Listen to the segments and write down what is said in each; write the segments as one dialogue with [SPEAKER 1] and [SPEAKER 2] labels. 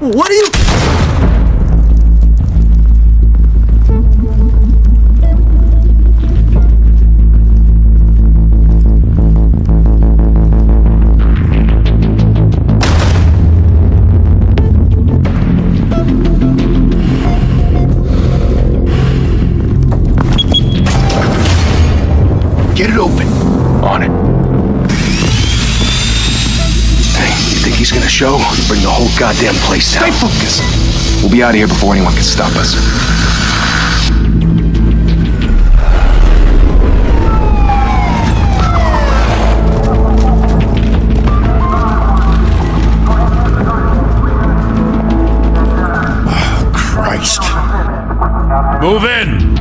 [SPEAKER 1] What are you...
[SPEAKER 2] Get it open. On it. Hey, you think he's gonna show? Bring the whole goddamn place down.
[SPEAKER 3] Stay focused. We'll be out of here before anyone can stop us.
[SPEAKER 2] Oh, Christ.
[SPEAKER 4] Move in!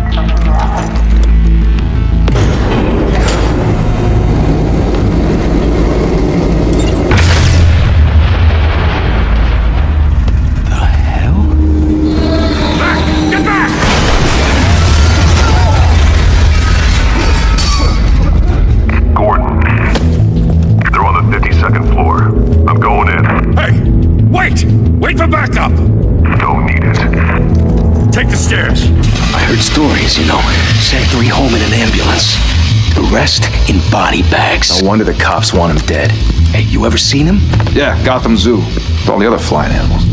[SPEAKER 4] Wait for backup!
[SPEAKER 5] Don't need it.
[SPEAKER 4] Take the stairs.
[SPEAKER 2] I heard stories, you know. Sent 3 home in an ambulance. The rest in body bags.
[SPEAKER 3] No wonder the cops want him dead.
[SPEAKER 2] Hey, you ever seen him?
[SPEAKER 3] Yeah, Gotham Zoo. With all the other flying animals.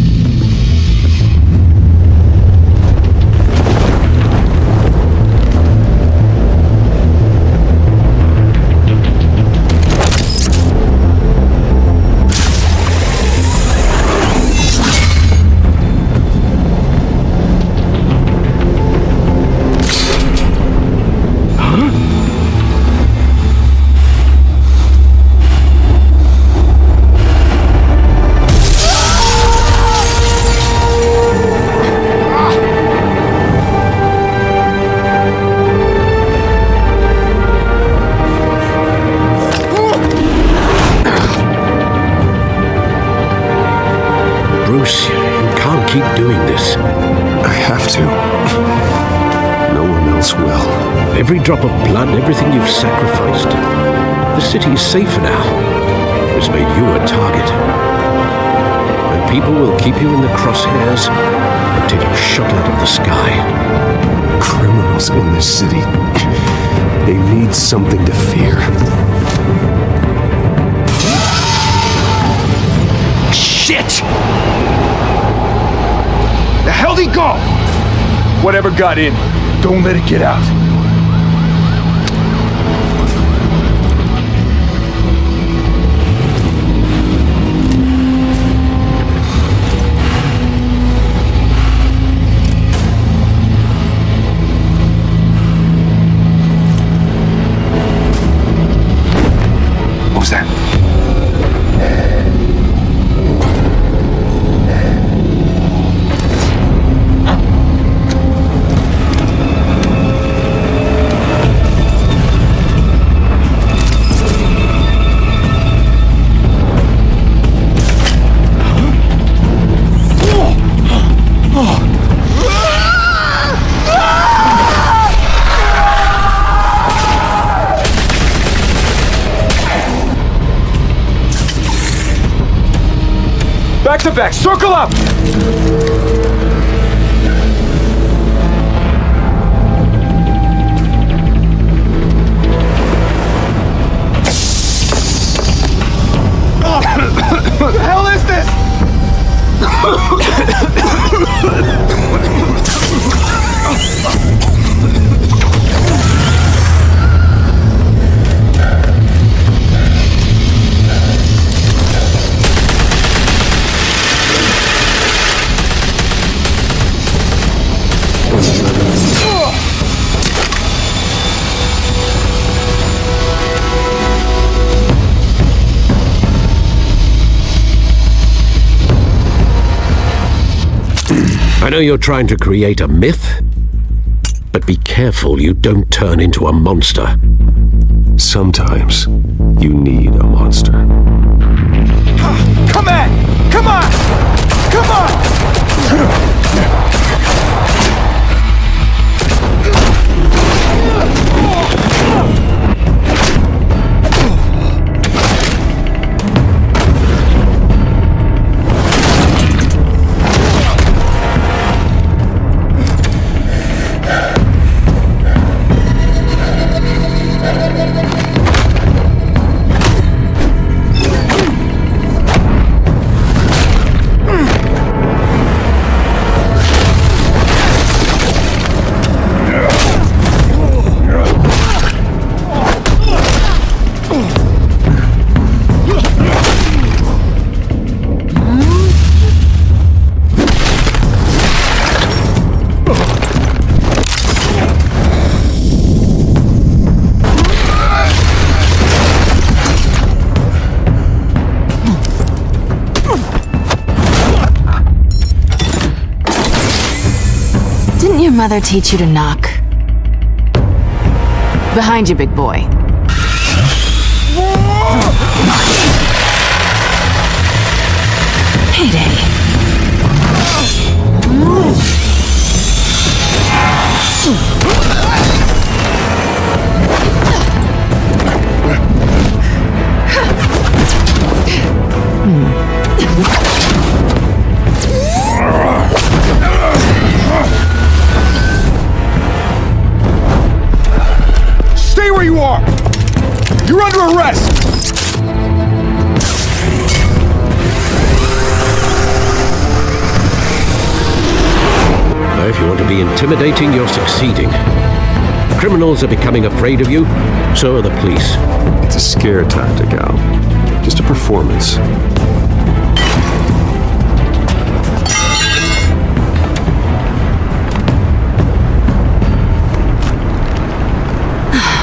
[SPEAKER 6] Bruce, you can't keep doing this.
[SPEAKER 1] I have to. No one else will.
[SPEAKER 6] Every drop of blood, everything you've sacrificed. The city is safer now. It's made you a target. And people will keep you in the crosshairs until you're shot out of the sky.
[SPEAKER 1] Criminals in this city. They need something to fear.
[SPEAKER 2] Shit!
[SPEAKER 3] The hell'd he go? Whatever got in, don't let it get out. What was that? Back to back, circle up! What the hell is this?
[SPEAKER 6] I know you're trying to create a myth, but be careful you don't turn into a monster.
[SPEAKER 1] Sometimes you need a monster.
[SPEAKER 3] Come on! Come on! Come on!
[SPEAKER 5] your mother teach you to knock? Behind you, big boy. Heyday.
[SPEAKER 3] Stay where you are! You're under arrest!
[SPEAKER 6] Now, if you want to be intimidating, you're succeeding. Criminals are becoming afraid of you, so are the police.
[SPEAKER 1] It's a scare tactic, Al. Just a performance.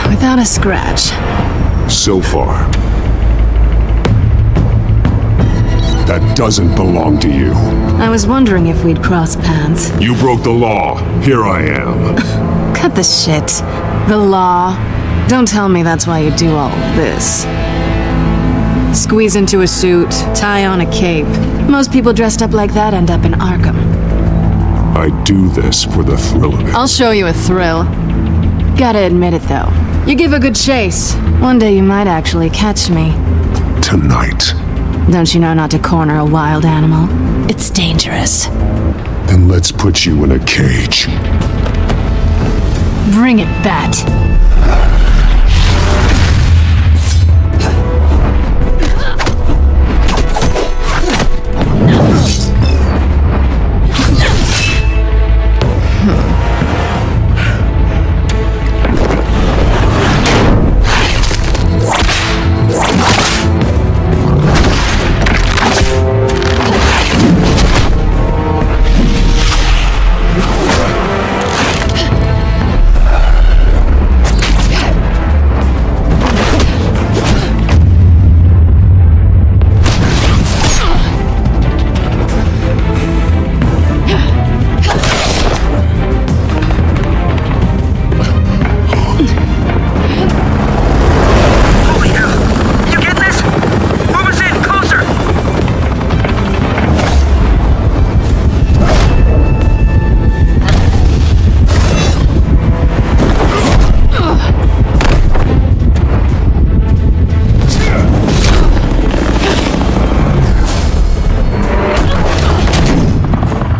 [SPEAKER 5] Without a scratch.
[SPEAKER 1] So far. That doesn't belong to you.
[SPEAKER 5] I was wondering if we'd cross paths.
[SPEAKER 1] You broke the law. Here I am.
[SPEAKER 5] Cut the shit. The law. Don't tell me that's why you do all this. Squeeze into a suit, tie on a cape. Most people dressed up like that end up in Arkham.
[SPEAKER 1] I do this for the thrill of it.
[SPEAKER 5] I'll show you a thrill. Gotta admit it, though. You give a good chase. One day you might actually catch me.
[SPEAKER 1] Tonight.
[SPEAKER 5] Don't you know not to corner a wild animal? It's dangerous.
[SPEAKER 1] Then let's put you in a cage.
[SPEAKER 5] Bring it, Bat.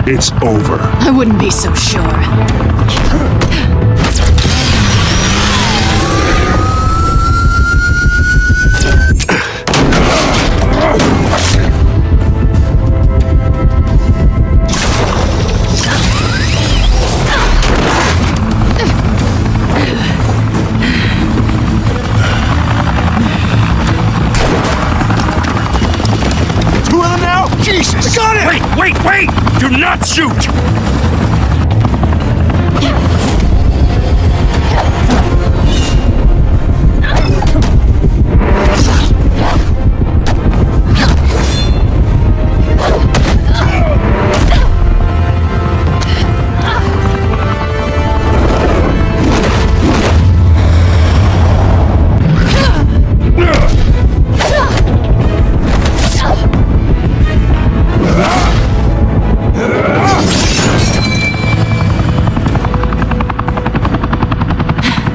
[SPEAKER 1] It's over.
[SPEAKER 5] I wouldn't be so sure.
[SPEAKER 3] Two of them now? Jesus! Got it!
[SPEAKER 4] Wait! Do not shoot!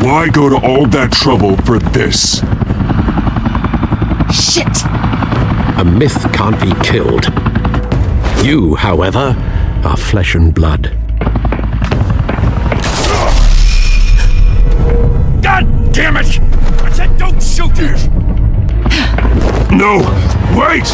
[SPEAKER 1] Why go to all that trouble for this?
[SPEAKER 5] Shit!
[SPEAKER 6] A myth can't be killed. You, however, are flesh and blood.
[SPEAKER 4] God damn it! I said don't shoot!
[SPEAKER 1] No! Wait!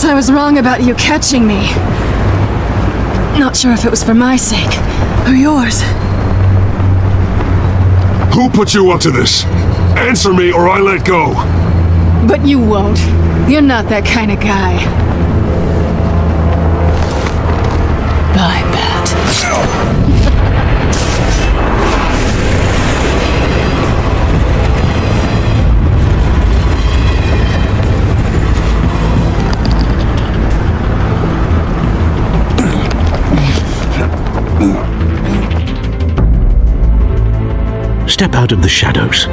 [SPEAKER 5] I was wrong about you catching me. Not sure if it was for my sake or yours.
[SPEAKER 1] Who put you up to this? Answer me or I let go.
[SPEAKER 5] But you won't. You're not that kind of guy. Bye, Pat.
[SPEAKER 6] Step out of the shadows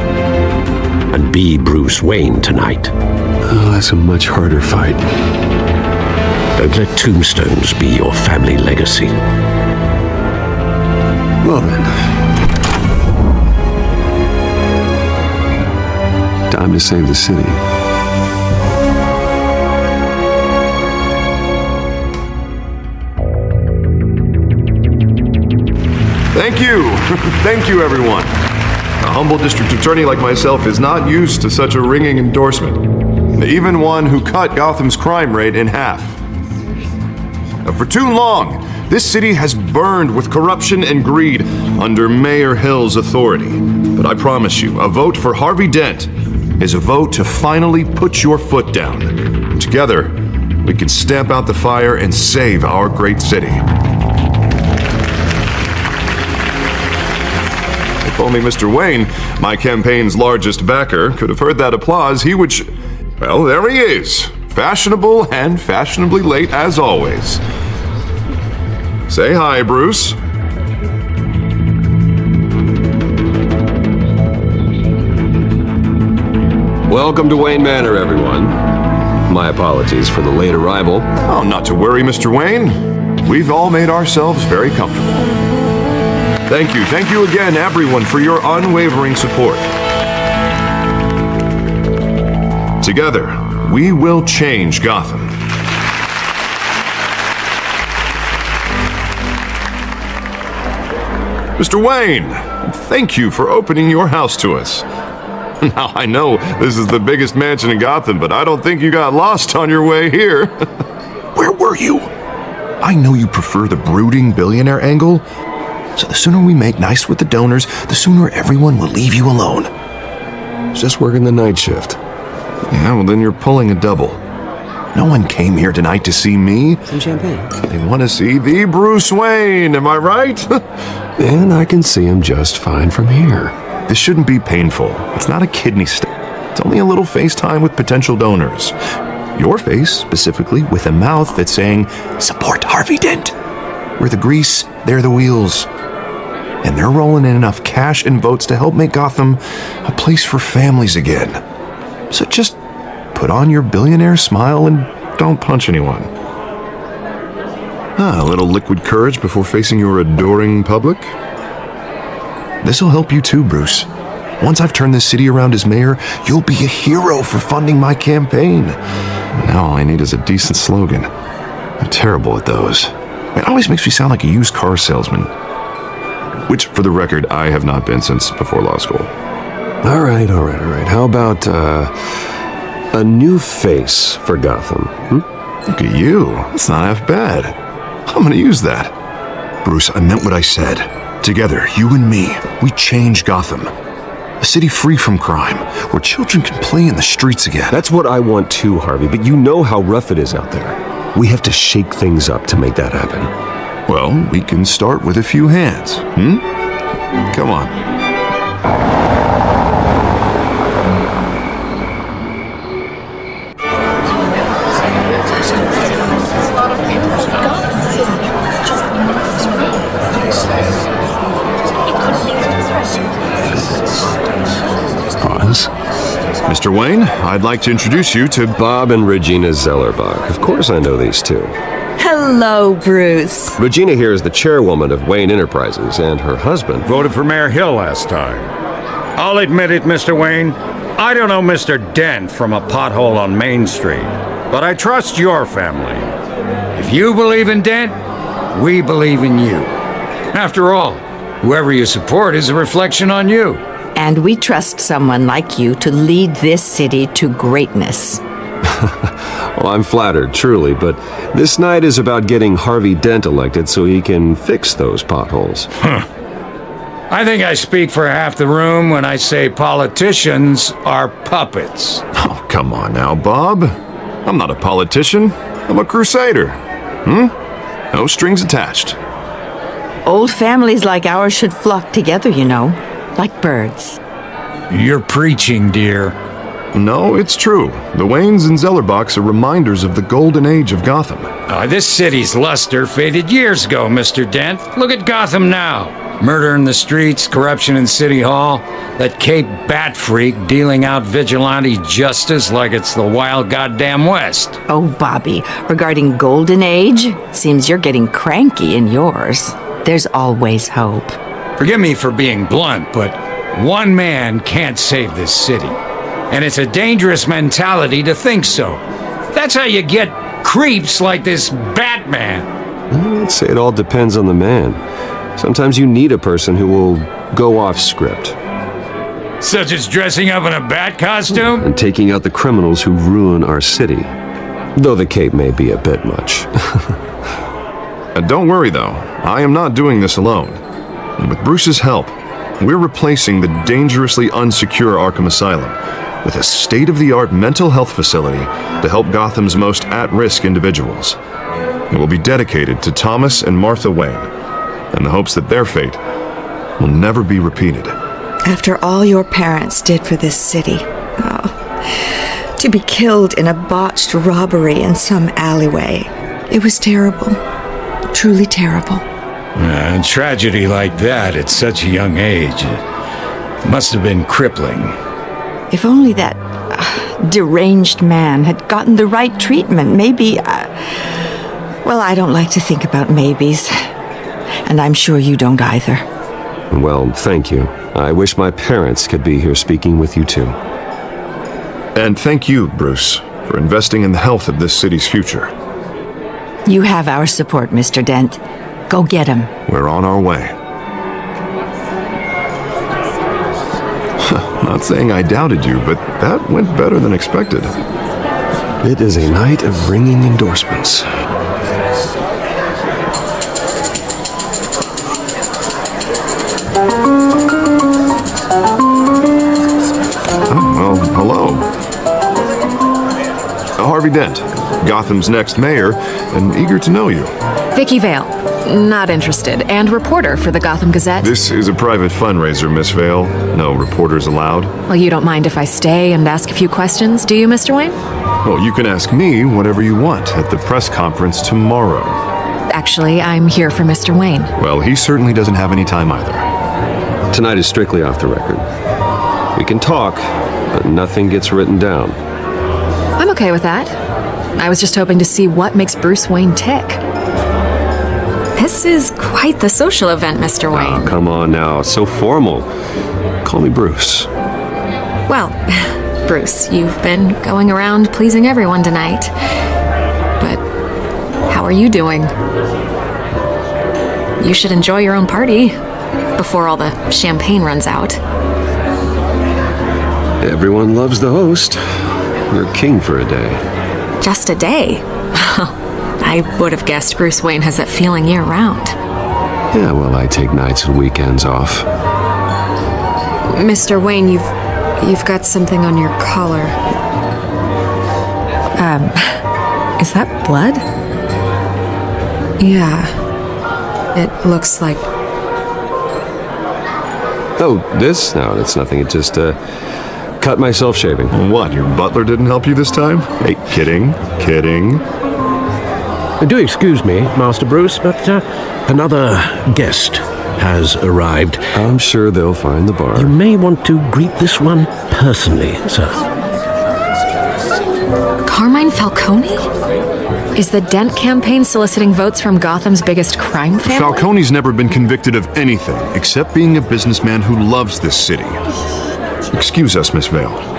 [SPEAKER 6] and be Bruce Wayne tonight.
[SPEAKER 1] Oh, that's a much harder fight.
[SPEAKER 6] Don't let tombstones be your family legacy.
[SPEAKER 1] Well then. Time to save the city.
[SPEAKER 7] Thank you. Thank you, everyone. A humble district attorney like myself is not used to such a ringing endorsement. Even one who cut Gotham's crime rate in half. For too long, this city has burned with corruption and greed under Mayor Hill's authority. But I promise you, a vote for Harvey Dent is a vote to finally put your foot down. Together, we can stamp out the fire and save our great city. If only Mr. Wayne, my campaign's largest backer, could have heard that applause, he would well, there he is. Fashionable and fashionably late as always. Say hi, Bruce.
[SPEAKER 8] Welcome to Wayne Manor, everyone. My apologies for the late arrival.
[SPEAKER 7] Oh, not to worry, Mr. Wayne. We've all made ourselves very comfortable. Thank you again, everyone, for your unwavering support. Together, we will change Gotham. Mr. Wayne, thank you for opening your house to us. Now, I know this is the biggest mansion in Gotham, but I don't think you got lost on your way here. Where were you? I know you prefer the brooding billionaire angle, so the sooner we make nice with the donors, the sooner everyone will leave you alone.
[SPEAKER 1] Just working the night shift.
[SPEAKER 7] Yeah, well then you're pulling a double. No one came here tonight to see me.
[SPEAKER 2] Some champagne.
[SPEAKER 7] They want to see the Bruce Wayne, am I right?
[SPEAKER 1] And I can see him just fine from here.
[SPEAKER 7] This shouldn't be painful. It's not a kidney stone. It's only a little FaceTime with potential donors. Your face, specifically, with a mouth that's saying, support Harvey Dent. We're the grease, they're the wheels. And they're rolling in enough cash and votes to help make Gotham a place for families again. So just put on your billionaire smile and don't punch anyone. A little liquid courage before facing your adoring public. This'll help you too, Bruce. Once I've turned this city around as mayor, you'll be a hero for funding my campaign. Now all I need is a decent slogan. I'm terrible at those. It always makes me sound like a used car salesman. Which, for the record, I have not been since before law school.
[SPEAKER 1] All right. How about, a new face for Gotham?
[SPEAKER 7] Look at you. That's not half bad. I'm gonna use that. Bruce, I meant what I said. Together, you and me, we change Gotham. A city free from crime, where children can play in the streets again.
[SPEAKER 1] That's what I want too, Harvey, but you know how rough it is out there. We have to shake things up to make that happen.
[SPEAKER 7] Well, we can start with a few hands, Come on.
[SPEAKER 1] Pause.
[SPEAKER 7] Mr. Wayne, I'd like to introduce you to
[SPEAKER 8] Bob and Regina Zellerbach. Of course I know these two.
[SPEAKER 9] Hello, Bruce.
[SPEAKER 8] Regina here is the chairwoman of Wayne Enterprises, and her husband
[SPEAKER 4] Voted for Mayor Hill last time. I'll admit it, Mr. Wayne. I don't know Mr. Dent from a pothole on Main Street, but I trust your family. If you believe in Dent, we believe in you. After all, whoever you support is a reflection on you.
[SPEAKER 9] And we trust someone like you to lead this city to greatness.
[SPEAKER 8] Well, I'm flattered, truly, but this night is about getting Harvey Dent elected so he can fix those potholes.
[SPEAKER 4] I think I speak for half the room when I say politicians are puppets.
[SPEAKER 7] Oh, come on now, Bob. I'm not a politician. I'm a crusader. No strings attached.
[SPEAKER 9] Old families like ours should flock together, you know, like birds.
[SPEAKER 4] You're preaching, dear.
[SPEAKER 7] No, it's true. The Waynes and Zellerbachs are reminders of the golden age of Gotham.
[SPEAKER 4] This city's luster faded years ago, Mr. Dent. Look at Gotham now. Murder in the streets, corruption in City Hall, that Cape Bat freak dealing out vigilante justice like it's the wild goddamn West.
[SPEAKER 9] Oh, Bobby, regarding Golden Age, seems you're getting cranky in yours. There's always hope.
[SPEAKER 4] Forgive me for being blunt, but one man can't save this city. And it's a dangerous mentality to think so. That's how you get creeps like this Batman.
[SPEAKER 8] I'd say it all depends on the man. Sometimes you need a person who will go off script.
[SPEAKER 4] Such as dressing up in a bat costume?
[SPEAKER 8] And taking out the criminals who ruin our city. Though the cape may be a bit much.
[SPEAKER 7] Don't worry, though. I am not doing this alone. And with Bruce's help, we're replacing the dangerously unsecure Arkham Asylum with a state-of-the-art mental health facility to help Gotham's most at-risk individuals. It will be dedicated to Thomas and Martha Wayne, in the hopes that their fate will never be repeated.
[SPEAKER 10] After all your parents did for this city, to be killed in a botched robbery in some alleyway, it was terrible. Truly terrible.
[SPEAKER 4] A tragedy like that at such a young age must have been crippling.
[SPEAKER 9] If only that deranged man had gotten the right treatment, maybe... well, I don't like to think about maybes. And I'm sure you don't either.
[SPEAKER 8] Well, thank you. I wish my parents could be here speaking with you too.
[SPEAKER 7] And thank you, Bruce, for investing in the health of this city's future.
[SPEAKER 9] You have our support, Mr. Dent. Go get him.
[SPEAKER 7] We're on our way. Not saying I doubted you, but that went better than expected.
[SPEAKER 1] It is a night of ringing endorsements.
[SPEAKER 7] Well, hello. Harvey Dent, Gotham's next mayor, and eager to know you.
[SPEAKER 11] Vicky Vale, not interested, and reporter for the Gotham Gazette.
[SPEAKER 7] This is a private fundraiser, Miss Vale. No reporters allowed.
[SPEAKER 11] Well, you don't mind if I stay and ask a few questions, do you, Mr. Wayne?
[SPEAKER 7] Well, you can ask me whatever you want at the press conference tomorrow.
[SPEAKER 11] Actually, I'm here for Mr. Wayne.
[SPEAKER 7] Well, he certainly doesn't have any time either.
[SPEAKER 8] Tonight is strictly off the record. We can talk, but nothing gets written down.
[SPEAKER 11] I'm okay with that. I was just hoping to see what makes Bruce Wayne tick. This is quite the social event, Mr. Wayne.
[SPEAKER 8] Oh, come on now, it's so formal. Call me Bruce.
[SPEAKER 11] Well, Bruce, you've been going around pleasing everyone tonight. But how are you doing? You should enjoy your own party before all the champagne runs out.
[SPEAKER 8] Everyone loves the host. You're king for a day.
[SPEAKER 11] Just a day? I would have guessed Bruce Wayne has that feeling year-round.
[SPEAKER 8] Yeah, well, I take nights and weekends off.
[SPEAKER 11] Mr. Wayne, you've got something on your collar. Is that blood? Yeah. It looks like...
[SPEAKER 8] Oh, this? No, it's nothing. It just, cut myself shaving.
[SPEAKER 7] What, your butler didn't help you this time? Hey, kidding.
[SPEAKER 6] Do excuse me, Master Bruce, but another guest has arrived.
[SPEAKER 8] I'm sure they'll find the bar.
[SPEAKER 6] You may want to greet this one personally, sir.
[SPEAKER 11] Carmine Falcone? Is the Dent campaign soliciting votes from Gotham's biggest crime family?
[SPEAKER 7] Falcone's never been convicted of anything except being a businessman who loves this city. Excuse us, Miss Vale.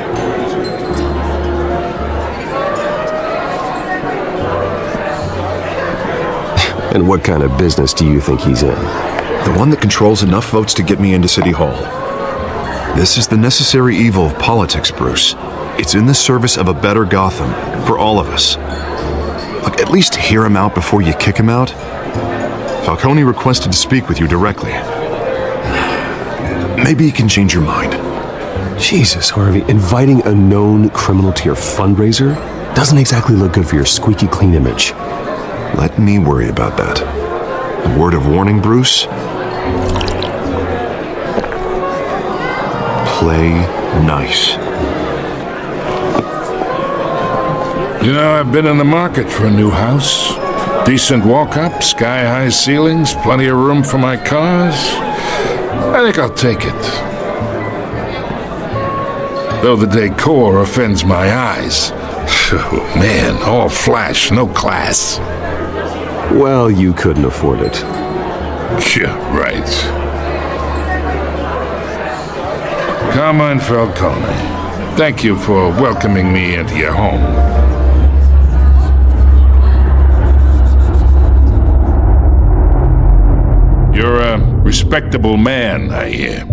[SPEAKER 8] And what kind of business do you think he's in?
[SPEAKER 7] The one that controls enough votes to get me into City Hall. This is the necessary evil of politics, Bruce. It's in the service of a better Gotham for all of us. Look, at least hear him out before you kick him out. Falcone requested to speak with you directly. Maybe he can change your mind.
[SPEAKER 1] Jesus, Harvey, inviting a known criminal to your fundraiser doesn't exactly look good for your squeaky clean image.
[SPEAKER 7] Let me worry about that. A word of warning, Bruce. Play nice.
[SPEAKER 12] You know, I've been in the market for a new house. Decent walk-up, sky-high ceilings, plenty of room for my cars. I think I'll take it. Though the decor offends my eyes. Oh, man, all flash, no class.
[SPEAKER 8] Well, you couldn't afford it.
[SPEAKER 12] Yeah, right. Carmine Falcone, thank you for welcoming me into your home. You're a respectable man, I hear.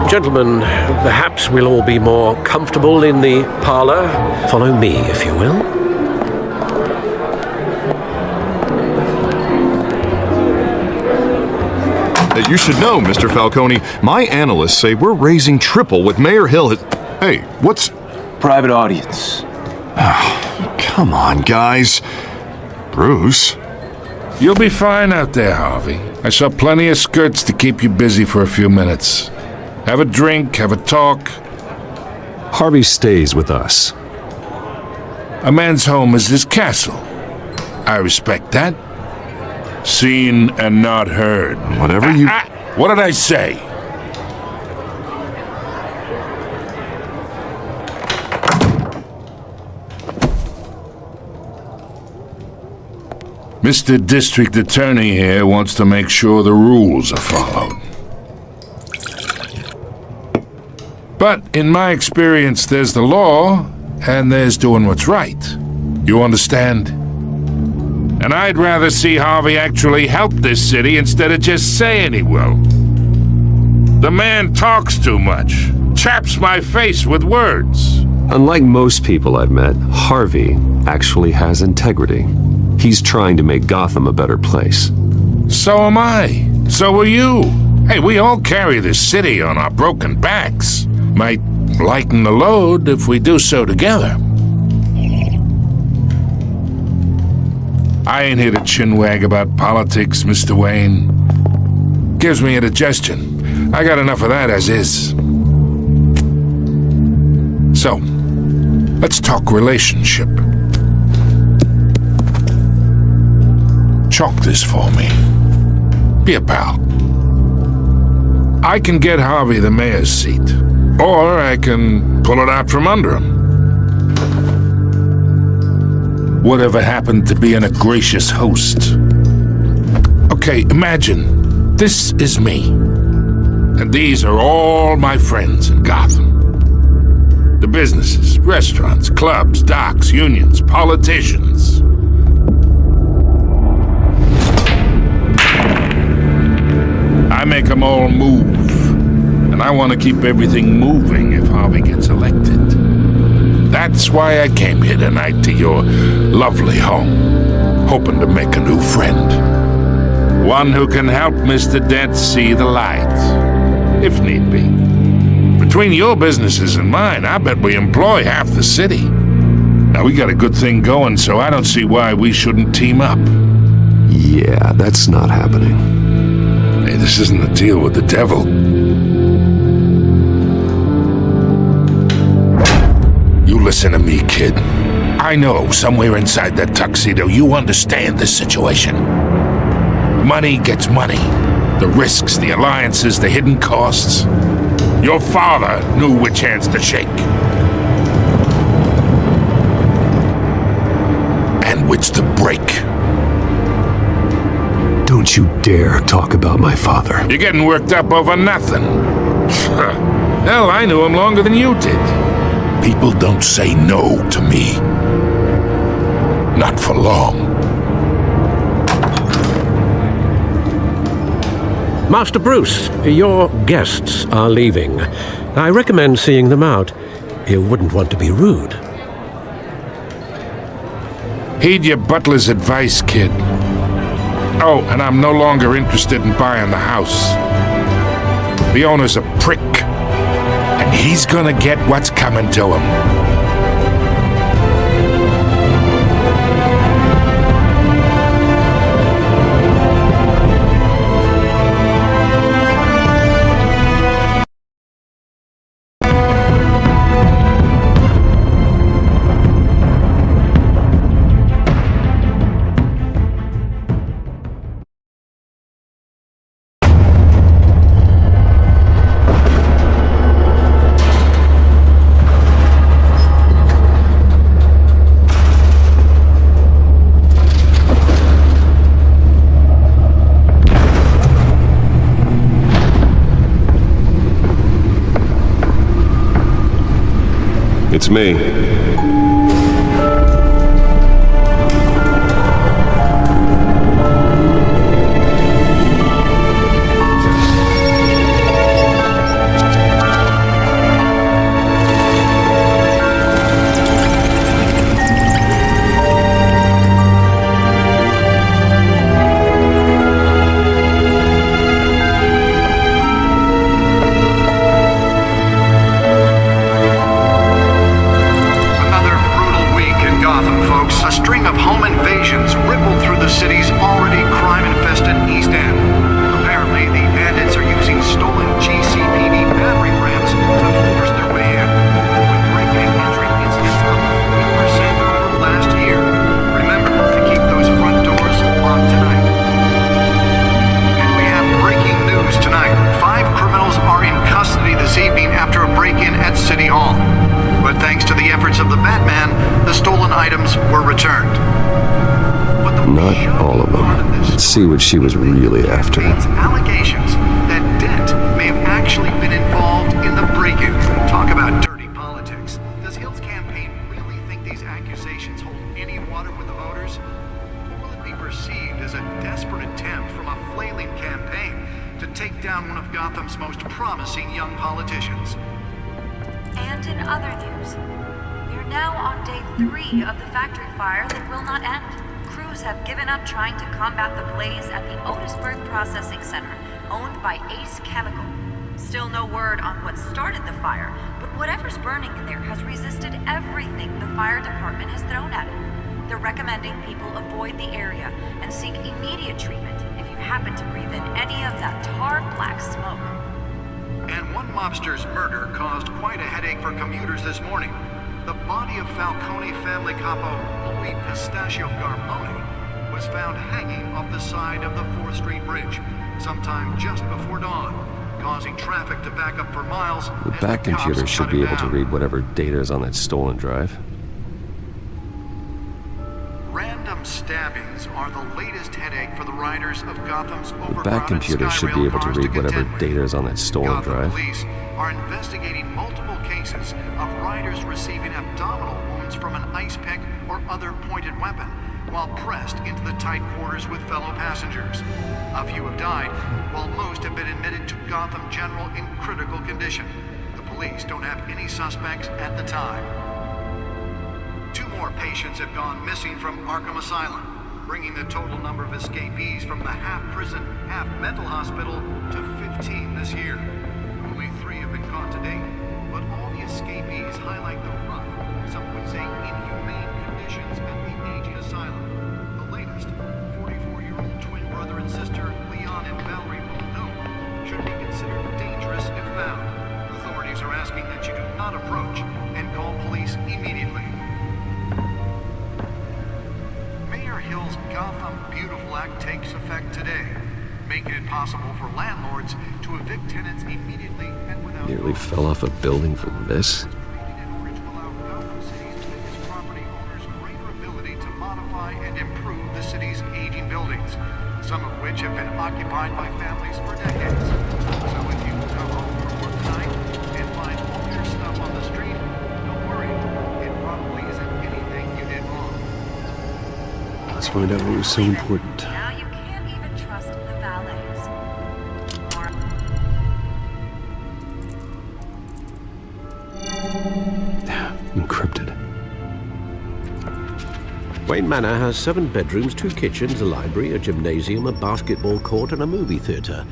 [SPEAKER 6] Gentlemen, perhaps we'll all be more comfortable in the parlor. Follow me, if you will.
[SPEAKER 7] You should know, Mr. Falcone, my analysts say we're raising triple what Mayor Hill has... Hey, what's...
[SPEAKER 2] Private audience.
[SPEAKER 7] Oh, come on, guys. Bruce?
[SPEAKER 12] You'll be fine out there, Harvey. I saw plenty of skirts to keep you busy for a few minutes. Have a drink, have a talk.
[SPEAKER 8] Harvey stays with us.
[SPEAKER 12] A man's home is his castle. I respect that. Seen and not heard.
[SPEAKER 7] Whatever you...
[SPEAKER 12] What did I say? Mr. District Attorney here wants to make sure the rules are followed. But in my experience, there's the law, and there's doing what's right. You understand? And I'd rather see Harvey actually help this city instead of just saying he will. The man talks too much, chaps my face with words.
[SPEAKER 8] Unlike most people I've met, Harvey actually has integrity. He's trying to make Gotham a better place.
[SPEAKER 12] So am I. So are you. Hey, we all carry this city on our broken backs. Might lighten the load if we do so together. I ain't here to chinwag about politics, Mr. Wayne. Gives me indigestion. I got enough of that as is. So, let's talk relationship. Chalk this for me. Be a pal. I can get Harvey the mayor's seat, or I can pull it out from under him. Whatever happened to being a gracious host? Okay, imagine, this is me. And these are all my friends in Gotham. The businesses, restaurants, clubs, docks, unions, politicians. I make them all move. And I want to keep everything moving if Harvey gets elected. That's why I came here tonight to your lovely home, hoping to make a new friend. One who can help Mr. Dent see the light, if need be. Between your businesses and mine, I bet we employ half the city. Now, we got a good thing going, so I don't see why we shouldn't team up.
[SPEAKER 8] Yeah, that's not happening.
[SPEAKER 12] Hey, this isn't a deal with the devil. You listen to me, kid. I know somewhere inside that tuxedo you understand this situation. Money gets money. The risks, the alliances, the hidden costs. Your father knew which hands to shake. And which to break.
[SPEAKER 1] Don't you dare talk about my father.
[SPEAKER 12] You're getting worked up over nothing. Hell, I knew him longer than you did. People don't say no to me. Not for long.
[SPEAKER 6] Master Bruce, your guests are leaving. I recommend seeing them out. You wouldn't want to be rude.
[SPEAKER 12] Heed your butler's advice, kid. Oh, and I'm no longer interested in buying the house. The owner's a prick, and he's gonna get what's coming to him.
[SPEAKER 8] It's me. See what she was really after.
[SPEAKER 13] Allegations that Dent may have actually been involved in the break-in. Talk about dirty politics. Does Hill's campaign really think these accusations hold any water with the voters? Or will it be perceived as a desperate attempt from a flailing campaign to take down one of Gotham's most promising young politicians?
[SPEAKER 14] And in other news, we're now on day 3 of the factory fire that will not end. Crews have given up trying to combat the blaze at the Otisburg Processing Center, owned by Ace Chemical. Still no word on what started the fire, but whatever's burning in there has resisted everything the fire department has thrown at it. They're recommending people avoid the area and seek immediate treatment if you happen to breathe in any of that tar black smoke.
[SPEAKER 13] And one mobster's murder caused quite a headache for commuters this morning. The body of Falcone family capo Louis Pistachio Garmoni was found hanging off the side of the 4th Street Bridge sometime just before dawn, causing traffic to back up for miles.
[SPEAKER 8] The back computer should be able to read whatever data is on that stolen drive.
[SPEAKER 13] Random stabbings are the latest headache for the riders of Gotham's overcrowded
[SPEAKER 8] The back computer should be able to read whatever data is on that stolen drive.
[SPEAKER 13] Police are investigating multiple cases of riders receiving abdominal wounds from an ice pick or other pointed weapon while pressed into the tight quarters with fellow passengers. A few have died, while most have been admitted to Gotham General in critical condition. The police don't have any suspects at the time. 2 more patients have gone missing from Arkham Asylum, bringing the total number of escapees from the half-prison, half-mental hospital to 15 this year. Only 3 have been caught to date, but all the escapees highlight the rough, some would say inhumane conditions at the aging asylum. The latest, 44-year-old twin brother and sister Leon and Valerie Muldoon should be considered dangerous if found. Authorities are asking that you do not approach and call police immediately. Mayor Hill's Gotham Beautiful Act takes effect today, making it possible for landlords to evict tenants immediately and without...
[SPEAKER 8] Nearly fell off a building for this.
[SPEAKER 13] And improve the city's aging buildings, some of which have been occupied by families for decades. So if you come home from work tonight and find all your stuff on the street, don't worry. It probably isn't anything you did wrong.
[SPEAKER 8] Let's find out what was so important.
[SPEAKER 14] Now you can't even trust the valets.
[SPEAKER 1] Encrypted.
[SPEAKER 6] Wayne Manor has 7 bedrooms, 2 kitchens, a library, a gymnasium, a basketball court, and a movie theatre.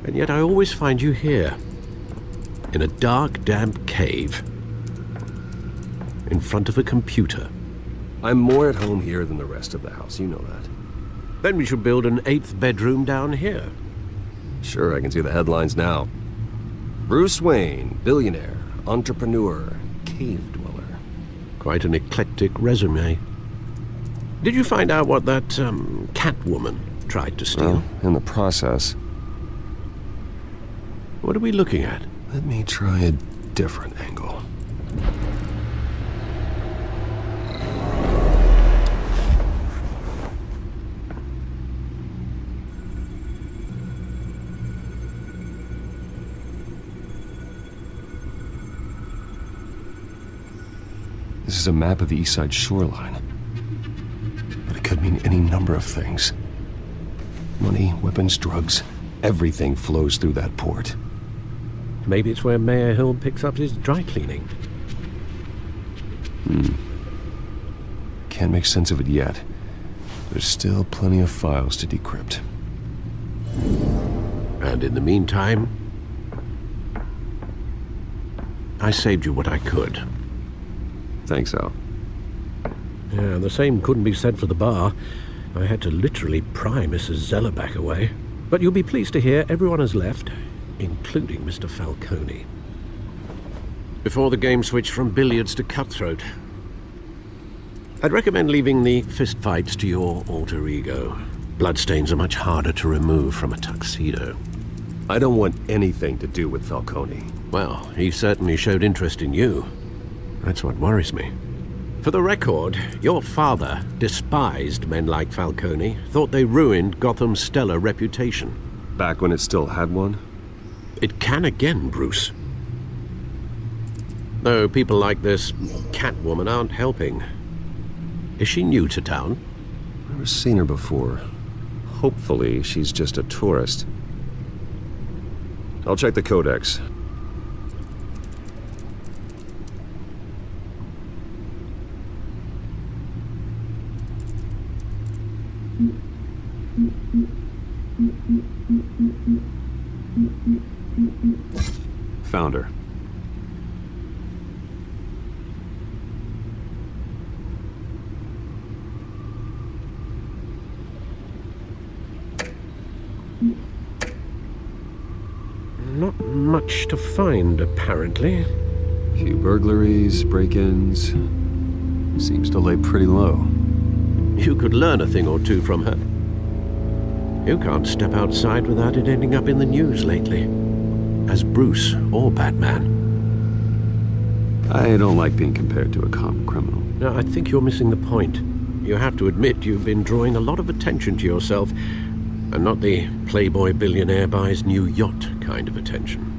[SPEAKER 6] And yet I always find you here, in a dark, damp cave, in front of a computer.
[SPEAKER 1] I'm more at home here than the rest of the house, you know that.
[SPEAKER 6] Then we should build an 8th bedroom down here.
[SPEAKER 1] Sure, I can see the headlines now. Bruce Wayne, billionaire, entrepreneur, cave dweller.
[SPEAKER 6] Quite an eclectic resume. Did you find out what that, Catwoman tried to steal?
[SPEAKER 1] Well, in the process.
[SPEAKER 6] What are we looking at?
[SPEAKER 1] Let me try a different angle. This is a map of the East Side shoreline. But it could mean any number of things. Money, weapons, drugs, everything flows through that port.
[SPEAKER 6] Maybe it's where Mayor Hill picks up his dry cleaning.
[SPEAKER 1] Can't make sense of it yet. There's still plenty of files to decrypt.
[SPEAKER 6] And in the meantime, I saved you what I could.
[SPEAKER 1] Thanks, Al.
[SPEAKER 6] Yeah, the same couldn't be said for the bar. I had to literally pry Mrs. Zellerback away. But you'll be pleased to hear everyone has left, including Mr. Falcone. Before the game switched from billiards to cutthroat. I'd recommend leaving the fistfights to your alter ego. Bloodstains are much harder to remove from a tuxedo.
[SPEAKER 1] I don't want anything to do with Falcone.
[SPEAKER 6] Well, he certainly showed interest in you. That's what worries me. For the record, your father despised men like Falcone, thought they ruined Gotham's stellar reputation.
[SPEAKER 1] Back when it still had one?
[SPEAKER 6] It can again, Bruce. Though people like this Catwoman aren't helping. Is she new to town?
[SPEAKER 1] Never seen her before. Hopefully, she's just a tourist. I'll check the codex. Found her.
[SPEAKER 6] Not much to find, apparently.
[SPEAKER 1] Few burglaries, break-ins. Seems to lay pretty low.
[SPEAKER 6] You could learn a thing or two from her. You can't step outside without it ending up in the news lately. As Bruce or Batman.
[SPEAKER 1] I don't like being compared to a common criminal.
[SPEAKER 6] No, I think you're missing the point. You have to admit you've been drawing a lot of attention to yourself, and not the playboy billionaire buys new yacht kind of attention.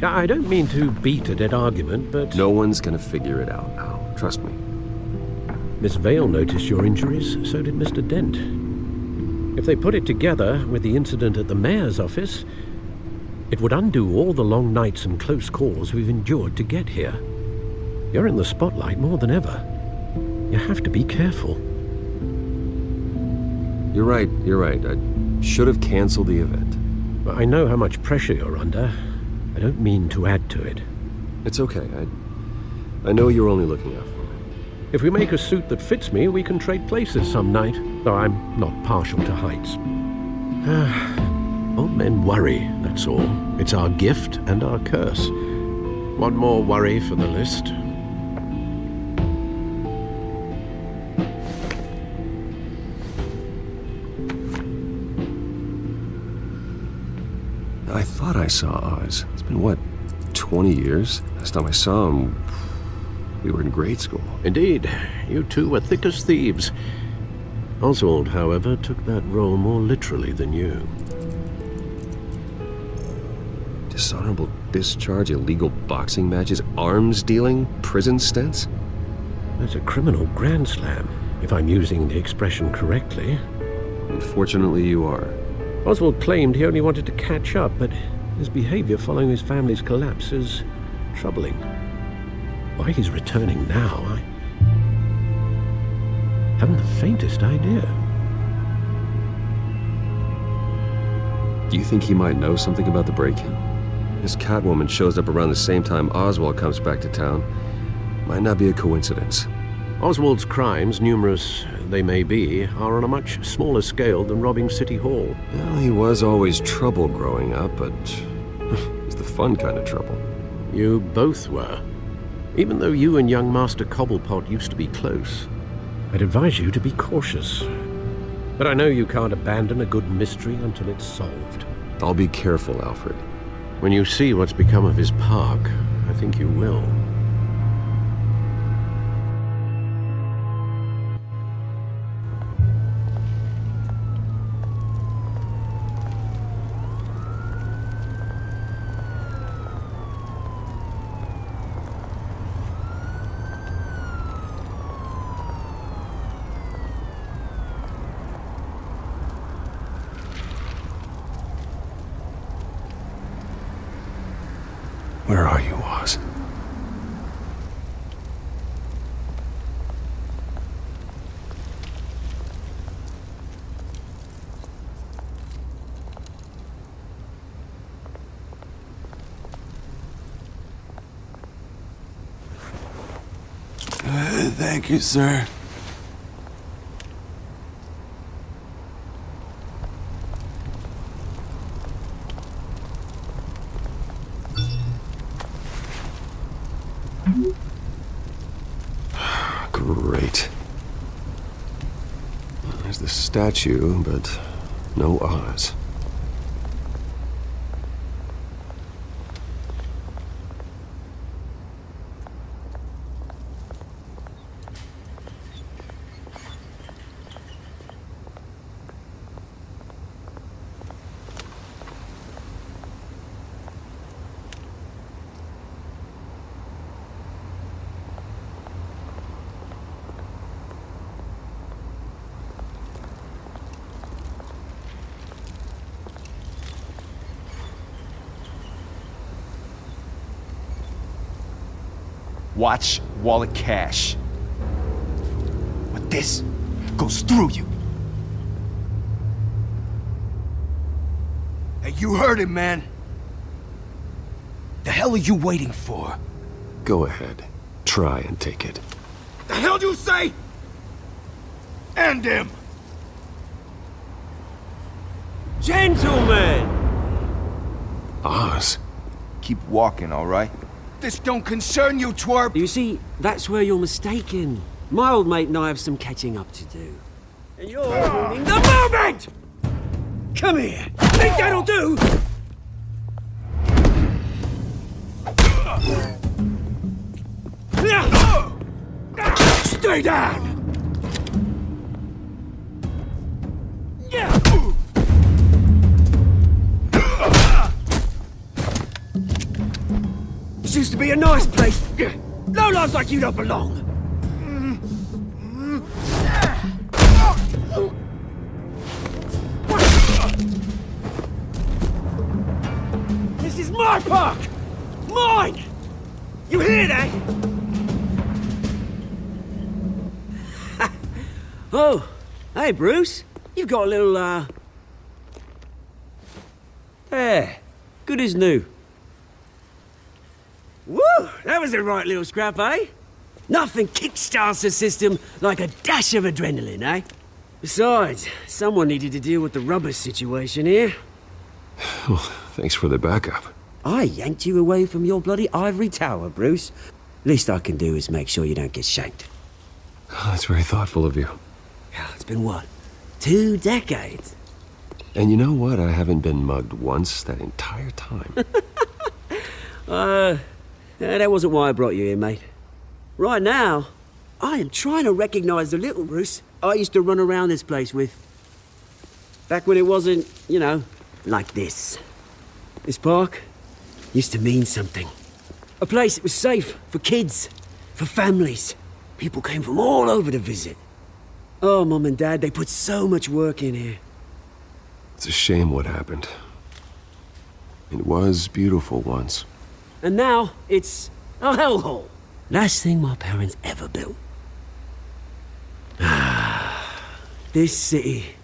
[SPEAKER 6] I don't mean to beat a dead argument, but...
[SPEAKER 1] No one's gonna figure it out now. Trust me.
[SPEAKER 6] Miss Vale noticed your injuries, so did Mr. Dent. If they put it together with the incident at the mayor's office, it would undo all the long nights and close calls we've endured to get here. You're in the spotlight more than ever. You have to be careful.
[SPEAKER 1] You're right. I should have canceled the event.
[SPEAKER 6] I know how much pressure you're under. I don't mean to add to it.
[SPEAKER 1] It's okay. I know you're only looking out for me.
[SPEAKER 6] If we make a suit that fits me, we can trade places some night, though I'm not partial to heights. Old men worry, that's all. It's our gift and our curse. One more worry for the list.
[SPEAKER 1] I thought I saw Oz. It's been, what, 20 years? Last time I saw him, we were in grade school.
[SPEAKER 6] Indeed. You two were thick as thieves. Oswald, however, took that role more literally than you.
[SPEAKER 1] Dishonorable discharge, illegal boxing matches, arms dealing, prison stints?
[SPEAKER 6] That's a criminal grand slam, if I'm using the expression correctly.
[SPEAKER 1] Unfortunately, you are.
[SPEAKER 6] Oswald claimed he only wanted to catch up, but his behavior following his family's collapse is troubling. Why he's returning now, I haven't the faintest idea.
[SPEAKER 8] Do you think he might know something about the break-in? This Catwoman shows up around the same time Oswald comes back to town. Might not be a coincidence.
[SPEAKER 6] Oswald's crimes, numerous they may be, are on a much smaller scale than robbing City Hall.
[SPEAKER 8] Well, he was always trouble growing up, but it's the fun kind of trouble.
[SPEAKER 6] You both were. Even though you and young Master Cobblepot used to be close, I'd advise you to be cautious. But I know you can't abandon a good mystery until it's solved.
[SPEAKER 8] I'll be careful, Alfred.
[SPEAKER 6] When you see what's become of his park, I think you will.
[SPEAKER 1] Where are you, Oz?
[SPEAKER 15] Thank you, sir.
[SPEAKER 1] Great. There's the statue, but no Oz.
[SPEAKER 3] Watch wallet cash. But this goes through you. Hey, you heard him, man. The hell are you waiting for?
[SPEAKER 1] Go ahead. Try and take it.
[SPEAKER 3] The hell do you say? End him!
[SPEAKER 15] Gentlemen!
[SPEAKER 1] Oz?
[SPEAKER 3] Keep walking, all right? This don't concern you, twerp!
[SPEAKER 15] You see, that's where you're mistaken. My old mate and I have some catching up to do. And you're ruining the moment! Come here! Think that'll do? Stay down! This used to be a nice place. No lives like you don't belong. This is my park! Mine! You hear that? Oh, hey Bruce. You've got a little, There. Good as new. Woo! That was a right little scrap, eh? Nothing kickstarts the system like a dash of adrenaline, eh? Besides, someone needed to deal with the rubber situation here.
[SPEAKER 1] Well, thanks for the backup.
[SPEAKER 15] I yanked you away from your bloody ivory tower, Bruce. Least I can do is make sure you don't get shanked.
[SPEAKER 1] Oh, that's very thoughtful of you.
[SPEAKER 15] It's been what? 2 decades?
[SPEAKER 1] And you know what? I haven't been mugged once that entire time.
[SPEAKER 15] That wasn't why I brought you here, mate. Right now, I am trying to recognize the little Bruce I used to run around this place with. Back when it wasn't, you know, like this. This park used to mean something. A place that was safe for kids, for families. People came from all over to visit. Oh, Mum and Dad, they put so much work in here.
[SPEAKER 1] It's a shame what happened. It was beautiful once.
[SPEAKER 15] And now, it's a hellhole. Last thing my parents ever built. This city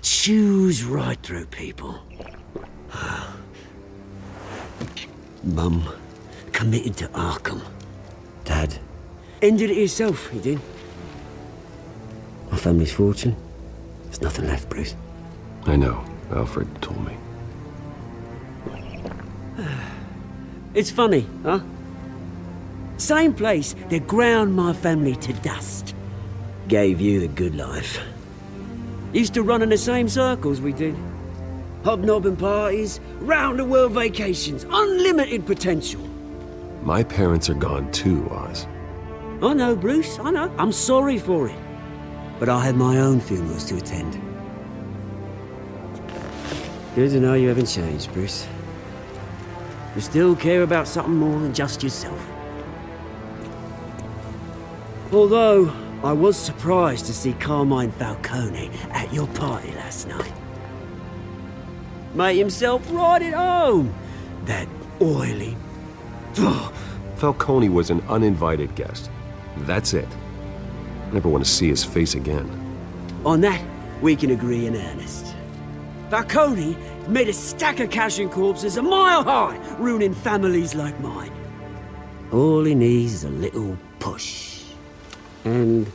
[SPEAKER 15] chews right through people. Mum committed to Arkham. Dad ended it himself, he did. My family's fortune. There's nothing left, Bruce.
[SPEAKER 1] I know. Alfred told me.
[SPEAKER 15] It's funny, huh? Same place that ground my family to dust. Gave you the good life. Used to run in the same circles we did. Hobnobbing parties, round-the-world vacations, unlimited potential.
[SPEAKER 1] My parents are gone too, Oz.
[SPEAKER 15] I know, Bruce, I know. I'm sorry for it. But I had my own funerals to attend. Good to know you haven't changed, Bruce. You still care about something more than just yourself. Although, I was surprised to see Carmine Falcone at your party last night. Made himself right at home. That oily...
[SPEAKER 1] Falcone was an uninvited guest. That's it. Never want to see his face again.
[SPEAKER 15] On that, we can agree in earnest. Falcone made a stack of cash and corpses a mile high, ruining families like mine. All he needs is a little push. And...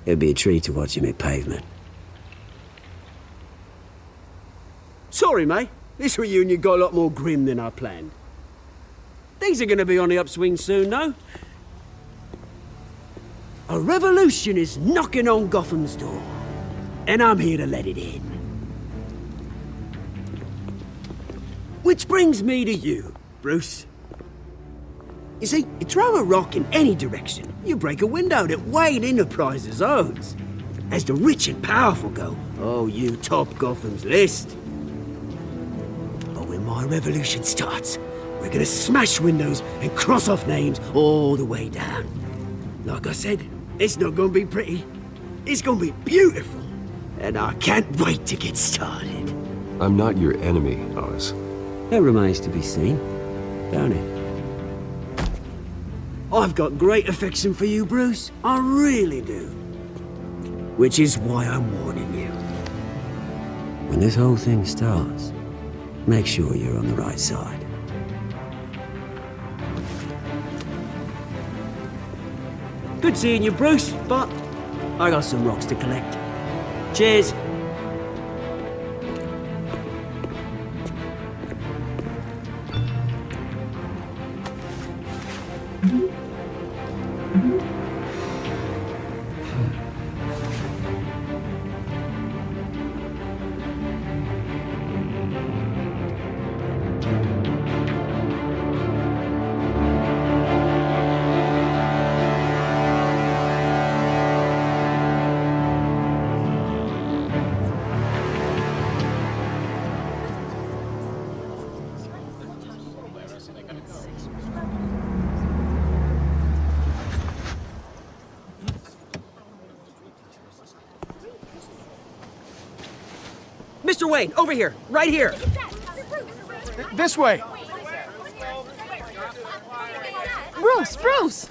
[SPEAKER 15] it'd be a treat to watch him hit pavement. Sorry, mate. This reunion got a lot more grim than I planned. Things are gonna be on the upswing soon, though. A revolution is knocking on Gotham's door. And I'm here to let it in. Which brings me to you, Bruce. You see, you throw a rock in any direction, you break a window that Wayne Enterprises owns. As the rich and powerful go, oh, you top Gotham's list. But when my revolution starts, we're gonna smash windows and cross off names all the way down. Like I said, it's not gonna be pretty. It's gonna be beautiful. And I can't wait to get started.
[SPEAKER 1] I'm not your enemy, Oz.
[SPEAKER 15] That remains to be seen, don't it? I've got great affection for you, Bruce. I really do. Which is why I'm warning you. When this whole thing starts, make sure you're on the right side. Good seeing you, Bruce, but I got some rocks to collect. Cheers. Mr. Wayne, over here, right here.
[SPEAKER 3] This way.
[SPEAKER 11] Bruce, Bruce!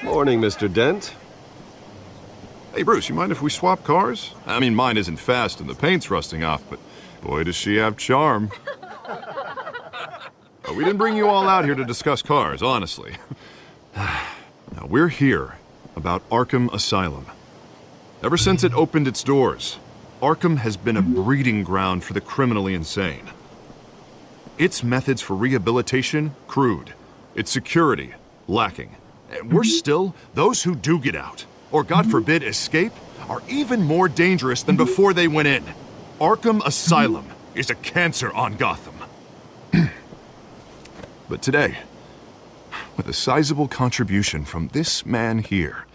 [SPEAKER 1] Morning, Mr. Dent.
[SPEAKER 7] Hey, Bruce, you mind if we swap cars? I mean, mine isn't fast and the paint's rusting off, but boy, does she have charm. We didn't bring you all out here to discuss cars, honestly. Now, we're here about Arkham Asylum. Ever since it opened its doors, Arkham has been a breeding ground for the criminally insane. Its methods for rehabilitation, crude. Its security, lacking. And worse still, those who do get out, or God forbid escape, are even more dangerous than before they went in. Arkham Asylum is a cancer on Gotham. But today, with a sizable contribution from this man here,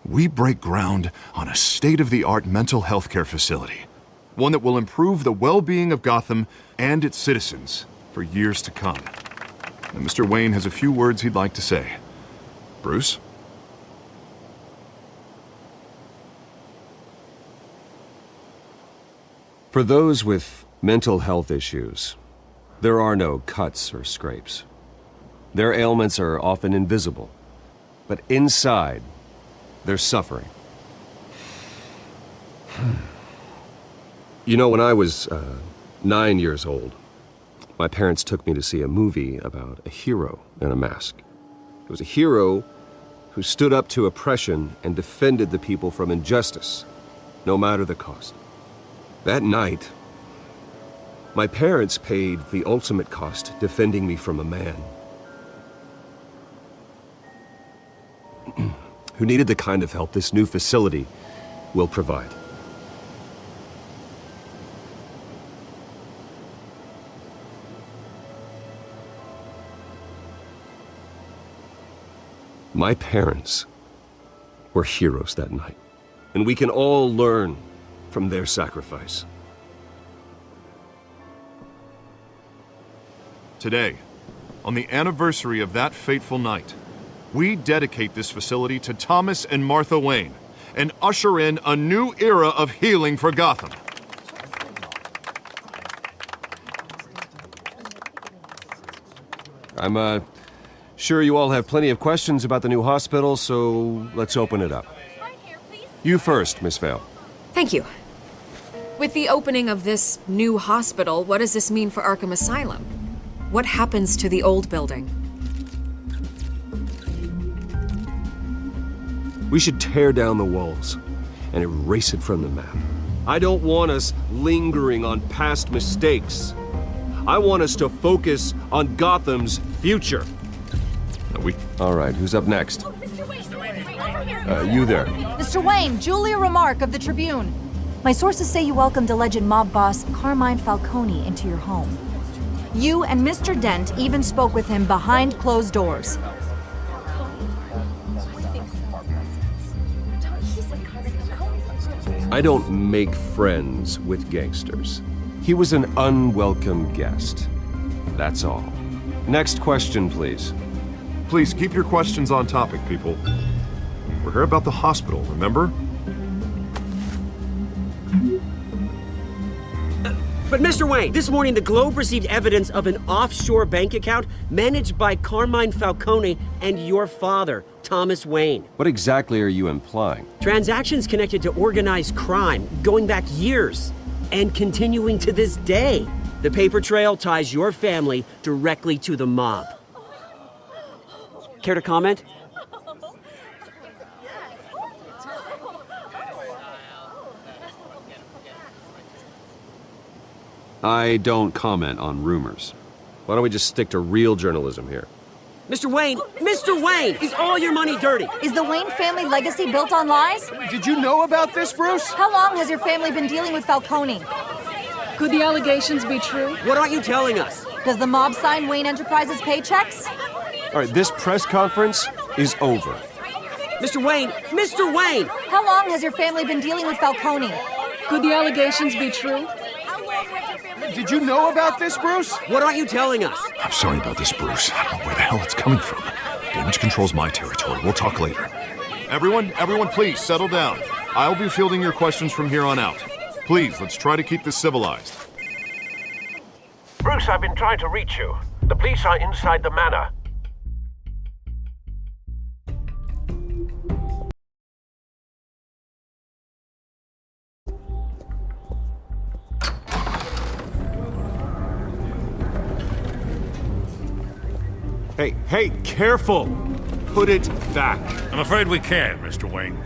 [SPEAKER 7] we break ground on a state-of-the-art mental health care facility. One that will improve the well-being of Gotham and its citizens for years to come. And Mr. Wayne has a few words he'd like to say. Bruce?
[SPEAKER 1] For those with mental health issues, there are no cuts or scrapes. Their ailments are often invisible, but inside, they're suffering. You know, when I was 9 years old, my parents took me to see a movie about a hero in a mask. It was a hero who stood up to oppression and defended the people from injustice, no matter the cost. That night, my parents paid the ultimate cost defending me from a man who needed the kind of help this new facility will provide. My parents were heroes that night, and we can all learn from their sacrifice.
[SPEAKER 7] Today, on the anniversary of that fateful night, we dedicate this facility to Thomas and Martha Wayne and usher in a new era of healing for Gotham.
[SPEAKER 1] I'm sure you all have plenty of questions about the new hospital, so let's open it up. You first, Miss Vale.
[SPEAKER 11] Thank you. With the opening of this new hospital, what does this mean for Arkham Asylum? What happens to the old building?
[SPEAKER 1] We should tear down the walls and erase it from the map. I don't want us lingering on past mistakes. I want us to focus on Gotham's future. All right, who's up next? You there.
[SPEAKER 16] Mr. Wayne, Julia Remark of the Tribune. My sources say you welcomed alleged mob boss Carmine Falcone into your home. You and Mr. Dent even spoke with him behind closed doors.
[SPEAKER 1] I don't make friends with gangsters. He was an unwelcome guest. That's all. Next question, please.
[SPEAKER 7] Please keep your questions on topic, people. We're here about the hospital, remember?
[SPEAKER 15] But Mr. Wayne, this morning the Globe received evidence of an offshore bank account managed by Carmine Falcone and your father, Thomas Wayne.
[SPEAKER 1] What exactly are you implying?
[SPEAKER 15] Transactions connected to organized crime going back years and continuing to this day. The paper trail ties your family directly to the mob. Care to comment?
[SPEAKER 1] I don't comment on rumors. Why don't we just stick to real journalism here?
[SPEAKER 15] Mr. Wayne, is all your money dirty?
[SPEAKER 16] Is the Wayne family legacy built on lies?
[SPEAKER 3] Did you know about this, Bruce?
[SPEAKER 16] How long has your family been dealing with Falcone? Could the allegations be true?
[SPEAKER 15] What aren't you telling us?
[SPEAKER 16] Does the mob sign Wayne Enterprises paychecks?
[SPEAKER 1] All right, this press conference is over.
[SPEAKER 15] Mr. Wayne!
[SPEAKER 16] How long has your family been dealing with Falcone? Could the allegations be true?
[SPEAKER 3] Did you know about this, Bruce?
[SPEAKER 15] What aren't you telling us?
[SPEAKER 7] I'm sorry about this, Bruce. I don't know where the hell it's coming from. Damage control's my territory. We'll talk later. Everyone, please settle down. I'll be fielding your questions from here on out. Please, let's try to keep this civilized.
[SPEAKER 6] Bruce, I've been trying to reach you. The police are inside the manor.
[SPEAKER 1] Hey, careful! Put it back.
[SPEAKER 4] I'm afraid we can't, Mr. Wayne.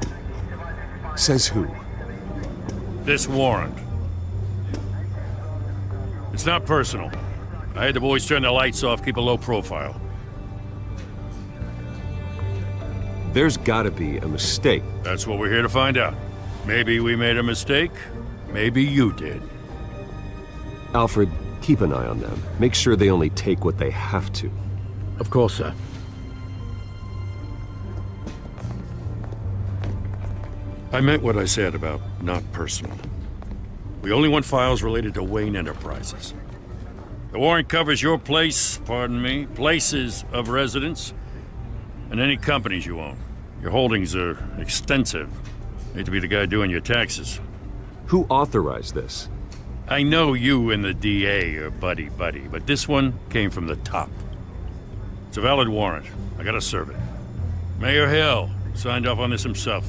[SPEAKER 1] Says who?
[SPEAKER 4] This warrant. It's not personal. I had the boys turn the lights off, keep a low profile.
[SPEAKER 1] There's gotta be a mistake.
[SPEAKER 4] That's what we're here to find out. Maybe we made a mistake. Maybe you did.
[SPEAKER 1] Alfred, keep an eye on them. Make sure they only take what they have to.
[SPEAKER 6] Of course, sir.
[SPEAKER 4] I meant what I said about not personal. We only want files related to Wayne Enterprises. The warrant covers your places of residence, and any companies you own. Your holdings are extensive. Hate to be the guy doing your taxes.
[SPEAKER 1] Who authorized this?
[SPEAKER 4] I know you and the DA are buddy-buddy, but this one came from the top. It's a valid warrant. I gotta serve it. Mayor Hill signed off on this himself.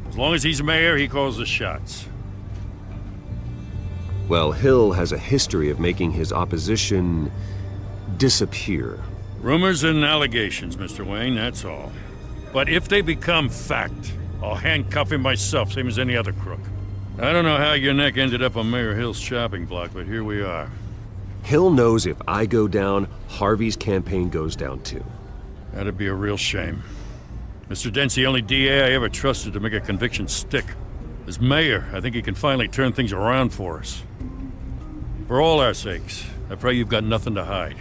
[SPEAKER 4] As long as he's mayor, he calls the shots.
[SPEAKER 1] Well, Hill has a history of making his opposition disappear.
[SPEAKER 4] Rumors and allegations, Mr. Wayne, that's all. But if they become fact, I'll handcuff him myself, same as any other crook. I don't know how your neck ended up on Mayor Hill's shopping block, but here we are.
[SPEAKER 1] Hill knows if I go down, Harvey's campaign goes down too.
[SPEAKER 4] That'd be a real shame. Mr. Dent's the only DA I ever trusted to make a conviction stick. As mayor, I think he can finally turn things around for us. For all our sakes, I pray you've got nothing to hide.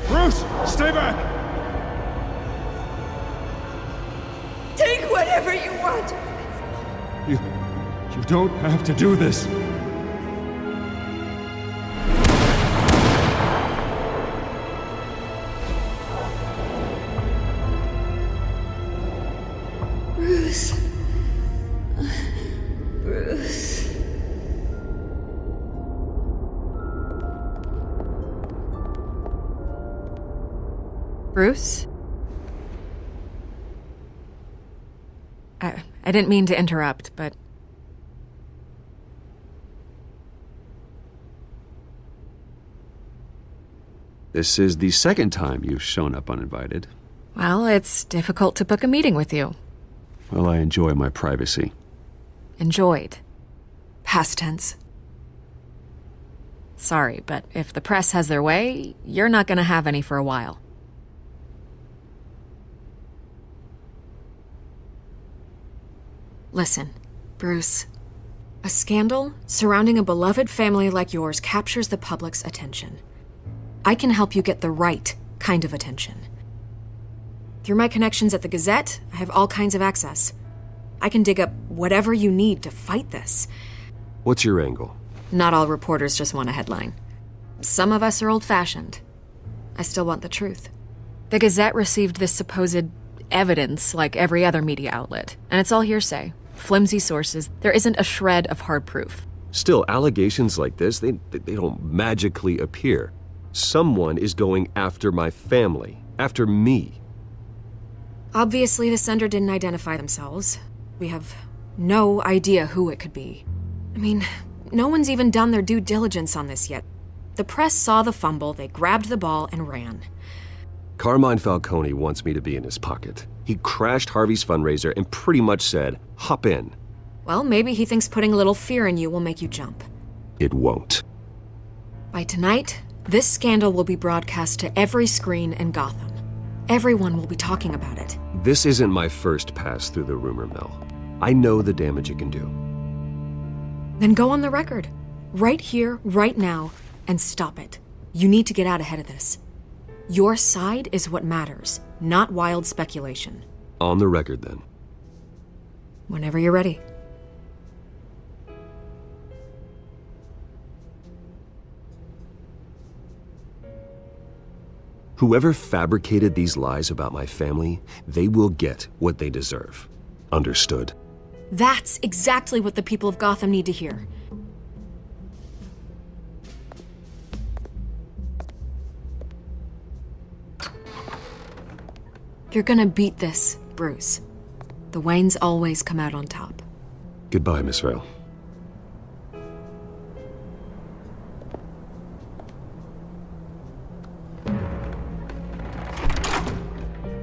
[SPEAKER 3] Bruce, stay back!
[SPEAKER 10] Take whatever you want.
[SPEAKER 3] You don't have to do this.
[SPEAKER 10] Bruce. Bruce.
[SPEAKER 11] Bruce? I didn't mean to interrupt, but...
[SPEAKER 8] This is the second time you've shown up uninvited.
[SPEAKER 11] Well, it's difficult to book a meeting with you.
[SPEAKER 8] Well, I enjoy my privacy.
[SPEAKER 11] Enjoyed. Past tense. Sorry, but if the press has their way, you're not gonna have any for a while. Listen, Bruce. A scandal surrounding a beloved family like yours captures the public's attention. I can help you get the right kind of attention. Through my connections at the Gazette, I have all kinds of access. I can dig up whatever you need to fight this.
[SPEAKER 1] What's your angle?
[SPEAKER 11] Not all reporters just want a headline. Some of us are old-fashioned. I still want the truth. The Gazette received this supposed evidence like every other media outlet, and it's all hearsay. Flimsy sources. There isn't a shred of hard proof.
[SPEAKER 1] Still, allegations like this, they don't magically appear. Someone is going after my family, after me.
[SPEAKER 11] Obviously, the sender didn't identify themselves. We have no idea who it could be. I mean, no one's even done their due diligence on this yet. The press saw the fumble, they grabbed the ball and ran.
[SPEAKER 1] Carmine Falcone wants me to be in his pocket. He crashed Harvey's fundraiser and pretty much said, hop in.
[SPEAKER 11] Well, maybe he thinks putting a little fear in you will make you jump.
[SPEAKER 1] It won't.
[SPEAKER 11] By tonight, this scandal will be broadcast to every screen in Gotham. Everyone will be talking about it.
[SPEAKER 1] This isn't my first pass through the rumor mill. I know the damage it can do.
[SPEAKER 11] Then go on the record. Right here, right now, and stop it. You need to get out ahead of this. Your side is what matters, not wild speculation.
[SPEAKER 1] On the record, then.
[SPEAKER 11] Whenever you're ready.
[SPEAKER 1] Whoever fabricated these lies about my family, they will get what they deserve. Understood?
[SPEAKER 11] That's exactly what the people of Gotham need to hear. You're gonna beat this, Bruce. The Waynes always come out on top.
[SPEAKER 1] Goodbye, Miss Vale.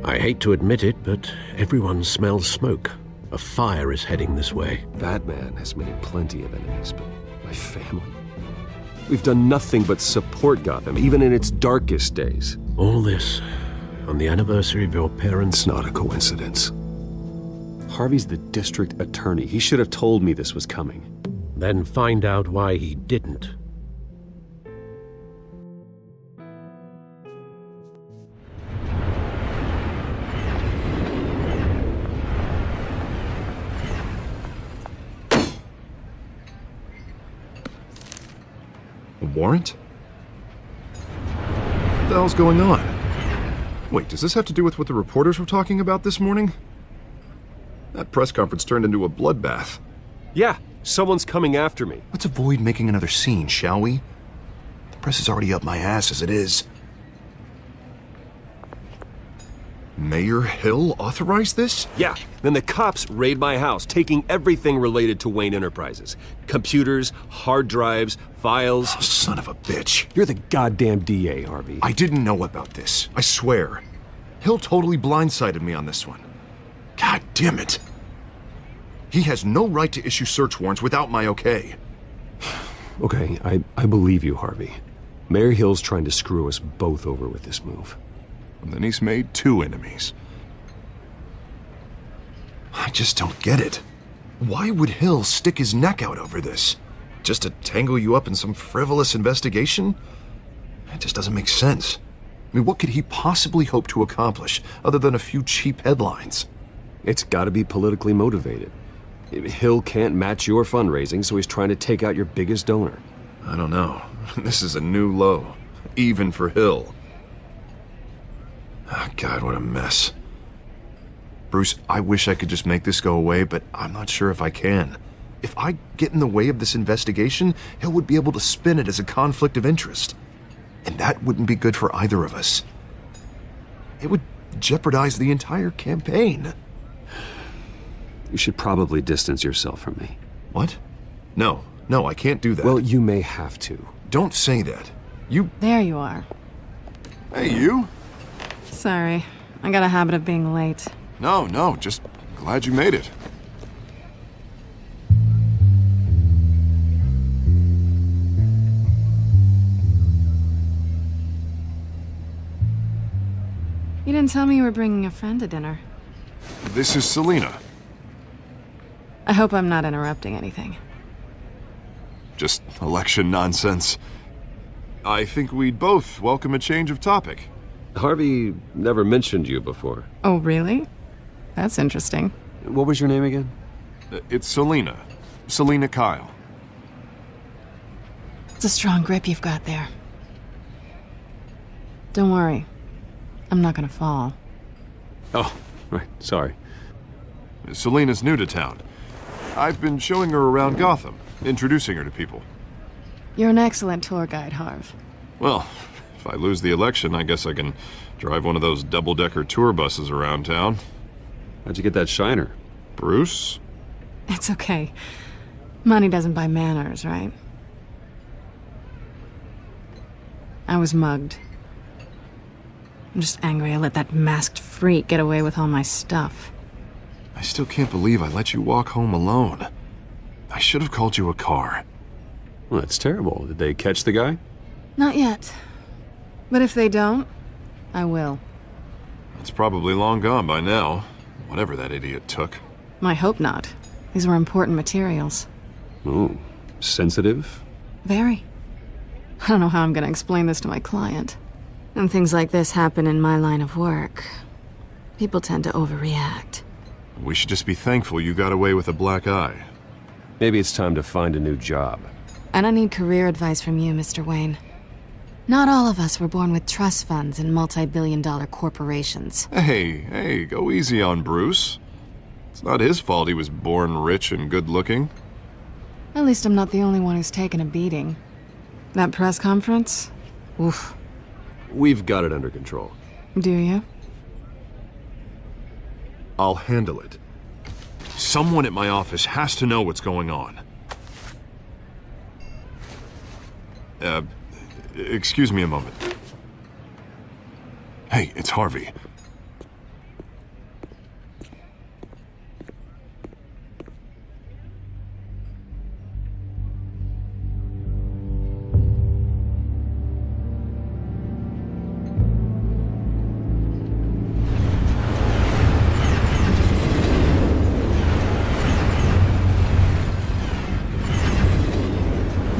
[SPEAKER 6] I hate to admit it, but everyone smells smoke. A fire is heading this way.
[SPEAKER 1] Batman has made plenty of enemies, but my family? We've done nothing but support Gotham, even in its darkest days.
[SPEAKER 6] All this on the anniversary of your parents'...
[SPEAKER 1] It's not a coincidence. Harvey's the district attorney. He should have told me this was coming.
[SPEAKER 6] Then find out why he didn't.
[SPEAKER 7] A warrant? What the hell's going on? Wait, does this have to do with what the reporters were talking about this morning? That press conference turned into a bloodbath.
[SPEAKER 1] Yeah, someone's coming after me.
[SPEAKER 7] Let's avoid making another scene, shall we? The press is already up my ass as it is. Mayor Hill authorized this?
[SPEAKER 1] Yeah, then the cops raid my house, taking everything related to Wayne Enterprises. Computers, hard drives, files.
[SPEAKER 7] Oh, son of a bitch.
[SPEAKER 1] You're the goddamn DA, Harvey.
[SPEAKER 7] I didn't know about this. I swear. Hill totally blindsided me on this one. God damn it. He has no right to issue search warrants without my okay.
[SPEAKER 1] Okay, I believe you, Harvey. Mayor Hill's trying to screw us both over with this move.
[SPEAKER 7] And then he's made 2 enemies. I just don't get it. Why would Hill stick his neck out over this? Just to tangle you up in some frivolous investigation? It just doesn't make sense. I mean, what could he possibly hope to accomplish other than a few cheap headlines?
[SPEAKER 1] It's gotta be politically motivated. Hill can't match your fundraising, so he's trying to take out your biggest donor.
[SPEAKER 7] I don't know. This is a new low. Even for Hill. Oh, God, what a mess. Bruce, I wish I could just make this go away, but I'm not sure if I can. If I get in the way of this investigation, Hill would be able to spin it as a conflict of interest. And that wouldn't be good for either of us. It would jeopardize the entire campaign.
[SPEAKER 1] You should probably distance yourself from me.
[SPEAKER 7] What? No, I can't do that.
[SPEAKER 1] Well, you may have to.
[SPEAKER 7] Don't say that.
[SPEAKER 5] There you are.
[SPEAKER 7] Hey, you?
[SPEAKER 5] Sorry, I got a habit of being late.
[SPEAKER 7] No, just glad you made it.
[SPEAKER 5] You didn't tell me you were bringing a friend to dinner.
[SPEAKER 7] This is Selina.
[SPEAKER 5] I hope I'm not interrupting anything.
[SPEAKER 7] Just election nonsense. I think we'd both welcome a change of topic.
[SPEAKER 1] Harvey never mentioned you before.
[SPEAKER 5] Oh, really? That's interesting.
[SPEAKER 1] What was your name again?
[SPEAKER 7] It's Selina. Selina Kyle.
[SPEAKER 5] It's a strong grip you've got there. Don't worry. I'm not gonna fall.
[SPEAKER 1] Oh, right. Sorry.
[SPEAKER 7] Selina's new to town. I've been showing her around Gotham, introducing her to people.
[SPEAKER 5] You're an excellent tour guide, Harv.
[SPEAKER 7] Well, if I lose the election, I guess I can drive one of those double-decker tour buses around town.
[SPEAKER 1] How'd you get that shiner?
[SPEAKER 7] Bruce?
[SPEAKER 5] It's okay. Money doesn't buy manners, right? I was mugged. I'm just angry I let that masked freak get away with all my stuff.
[SPEAKER 7] I still can't believe I let you walk home alone. I should have called you a car.
[SPEAKER 1] Well, that's terrible. Did they catch the guy?
[SPEAKER 5] Not yet. But if they don't, I will.
[SPEAKER 7] It's probably long gone by now, whatever that idiot took.
[SPEAKER 5] I hope not. These were important materials.
[SPEAKER 1] Ooh, sensitive?
[SPEAKER 5] Very. I don't know how I'm gonna explain this to my client. And things like this happen in my line of work. People tend to overreact.
[SPEAKER 7] We should just be thankful you got away with a black eye.
[SPEAKER 1] Maybe it's time to find a new job.
[SPEAKER 5] And I need career advice from you, Mr. Wayne. Not all of us were born with trust funds and multi-billion-dollar corporations.
[SPEAKER 7] Hey, go easy on Bruce. It's not his fault he was born rich and good-looking.
[SPEAKER 5] At least I'm not the only one who's taken a beating. That press conference? Oof.
[SPEAKER 1] We've got it under control.
[SPEAKER 5] Do you?
[SPEAKER 7] I'll handle it. Someone at my office has to know what's going on. Excuse me a moment. Hey, it's Harvey.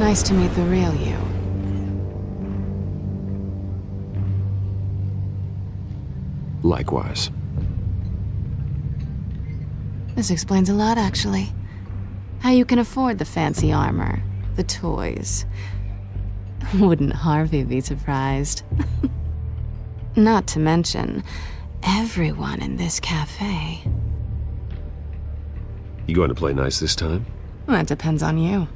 [SPEAKER 5] Nice to meet the real you.
[SPEAKER 1] Likewise.
[SPEAKER 5] This explains a lot, actually. How you can afford the fancy armor, the toys. Wouldn't Harvey be surprised? Not to mention, everyone in this cafe.
[SPEAKER 1] You going to play nice this time?
[SPEAKER 5] Well, that depends on you.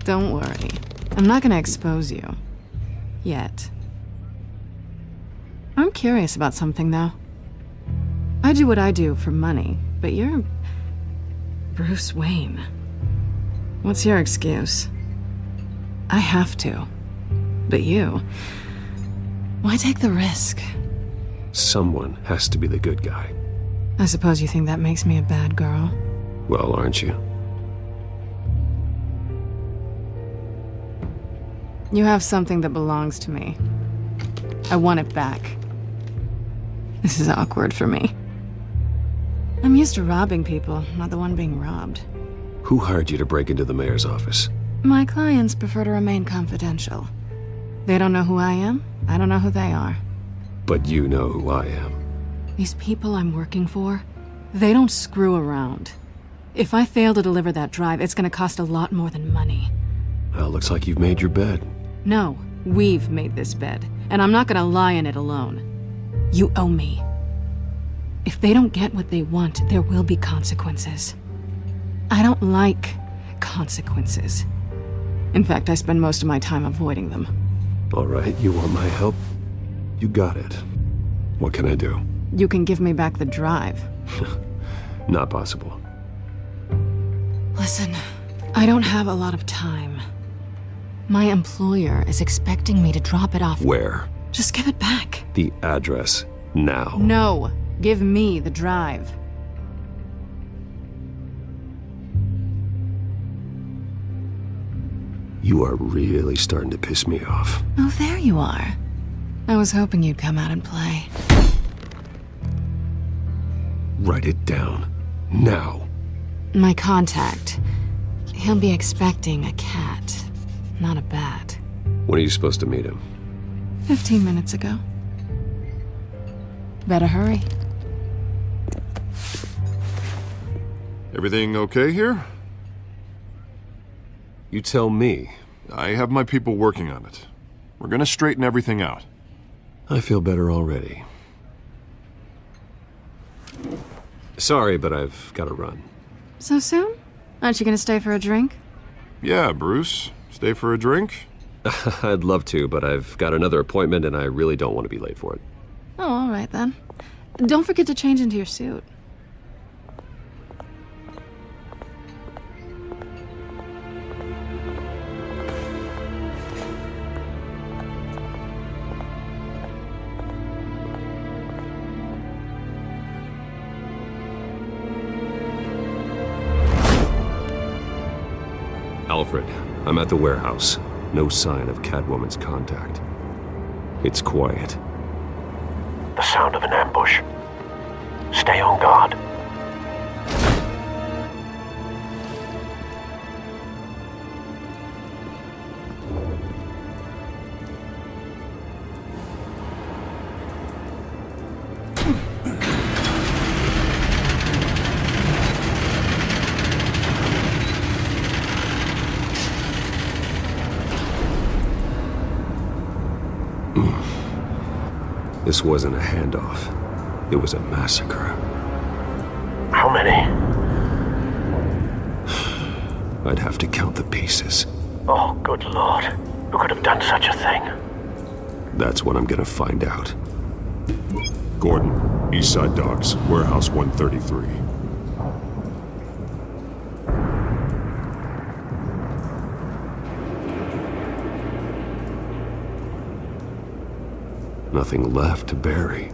[SPEAKER 5] Don't worry. I'm not gonna expose you. Yet. I'm curious about something, though. I do what I do for money, but you're... Bruce Wayne. What's your excuse? I have to. But you... Why take the risk?
[SPEAKER 1] Someone has to be the good guy.
[SPEAKER 5] I suppose you think that makes me a bad girl?
[SPEAKER 1] Well, aren't you?
[SPEAKER 5] You have something that belongs to me. I want it back. This is awkward for me. I'm used to robbing people, not the one being robbed.
[SPEAKER 1] Who hired you to break into the mayor's office?
[SPEAKER 5] My clients prefer to remain confidential. They don't know who I am, I don't know who they are.
[SPEAKER 1] But you know who I am.
[SPEAKER 5] These people I'm working for, they don't screw around. If I fail to deliver that drive, it's gonna cost a lot more than money.
[SPEAKER 1] Well, looks like you've made your bed.
[SPEAKER 5] No, we've made this bed, and I'm not gonna lie in it alone. You owe me. If they don't get what they want, there will be consequences. I don't like consequences. In fact, I spend most of my time avoiding them.
[SPEAKER 1] All right, you want my help? You got it. What can I do?
[SPEAKER 5] You can give me back the drive.
[SPEAKER 1] Not possible.
[SPEAKER 5] Listen, I don't have a lot of time. My employer is expecting me to drop it off.
[SPEAKER 1] Where?
[SPEAKER 5] Just give it back.
[SPEAKER 1] The address, now.
[SPEAKER 5] No, give me the drive.
[SPEAKER 1] You are really starting to piss me off.
[SPEAKER 5] Oh, there you are. I was hoping you'd come out and play.
[SPEAKER 1] Write it down. Now.
[SPEAKER 5] My contact. He'll be expecting a cat, not a bat.
[SPEAKER 1] When are you supposed to meet him?
[SPEAKER 5] 15 minutes ago. Better hurry.
[SPEAKER 7] Everything okay here?
[SPEAKER 1] You tell me.
[SPEAKER 7] I have my people working on it. We're gonna straighten everything out.
[SPEAKER 1] I feel better already. Sorry, but I've got to run.
[SPEAKER 5] So soon? Aren't you gonna stay for a drink?
[SPEAKER 7] Yeah, Bruce. Stay for a drink?
[SPEAKER 1] I'd love to, but I've got another appointment and I really don't want to be late for it.
[SPEAKER 5] Oh, all right then. Don't forget to change into your suit.
[SPEAKER 1] Alfred, I'm at the warehouse. No sign of Catwoman's contact. It's quiet.
[SPEAKER 2] The sound of an ambush. Stay on guard.
[SPEAKER 1] This wasn't a handoff. It was a massacre.
[SPEAKER 2] How many?
[SPEAKER 1] I'd have to count the pieces.
[SPEAKER 2] Oh, good lord. Who could have done such a thing?
[SPEAKER 1] That's what I'm gonna find out.
[SPEAKER 7] Gordon, Eastside Docks, Warehouse 133.
[SPEAKER 1] Nothing left to bury.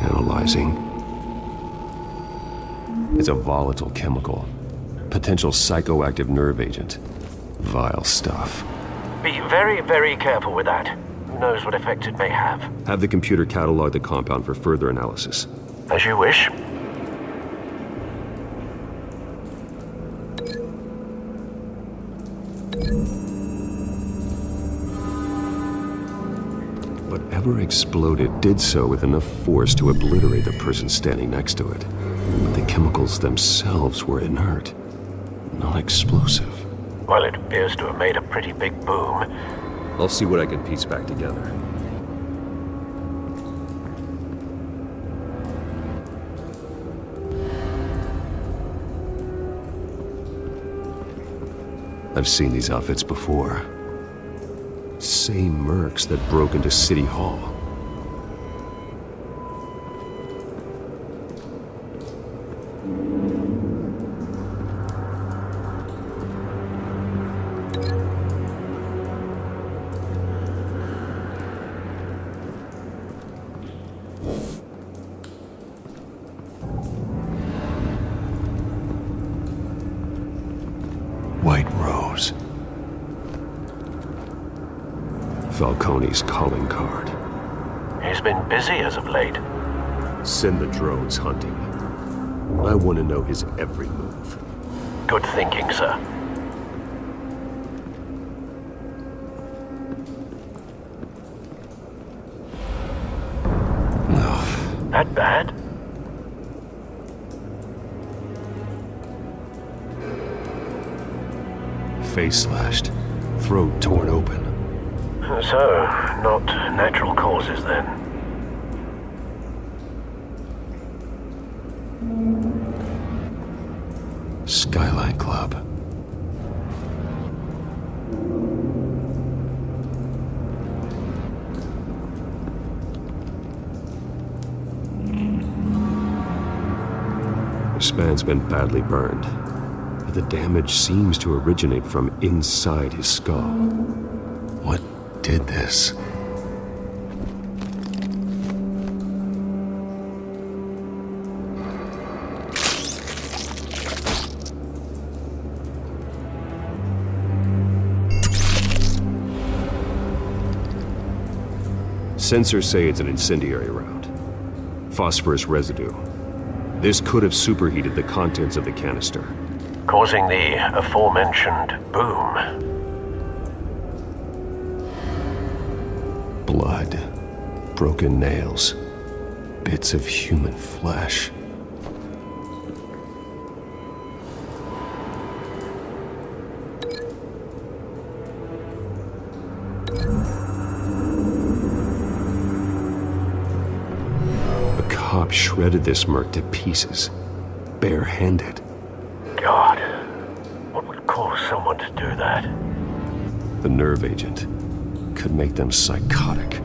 [SPEAKER 1] Analyzing. It's a volatile chemical. Potential psychoactive nerve agent. Vile stuff.
[SPEAKER 2] Be very, very careful with that.
[SPEAKER 6] knows what effects it may have.
[SPEAKER 1] Have the computer catalog the compound for further analysis.
[SPEAKER 6] As you wish.
[SPEAKER 1] Whatever exploded did so with enough force to obliterate the person standing next to it. But the chemicals themselves were inert, not explosive.
[SPEAKER 6] Well, it appears to have made a pretty big boom.
[SPEAKER 1] I'll see what I can piece back together. I've seen these outfits before. Same mercs that broke into City Hall. White Rose. Falcone's calling card.
[SPEAKER 6] He's been busy as of late.
[SPEAKER 1] Send the drones hunting. I want to know his every move.
[SPEAKER 6] Good thinking, sir. That bad?
[SPEAKER 1] Face slashed, throat torn open.
[SPEAKER 6] So, not natural causes then.
[SPEAKER 1] Skyline Club. This man's been badly burned, but the damage seems to originate from inside his skull. What did this? Sensors say it's an incendiary round. Phosphorus residue. This could have superheated the contents of the canister,
[SPEAKER 6] causing the aforementioned boom.
[SPEAKER 1] Blood, broken nails, bits of human flesh. A cop shredded this merc to pieces, bare-handed.
[SPEAKER 6] God, what would cause someone to do that?
[SPEAKER 1] The nerve agent could make them psychotic.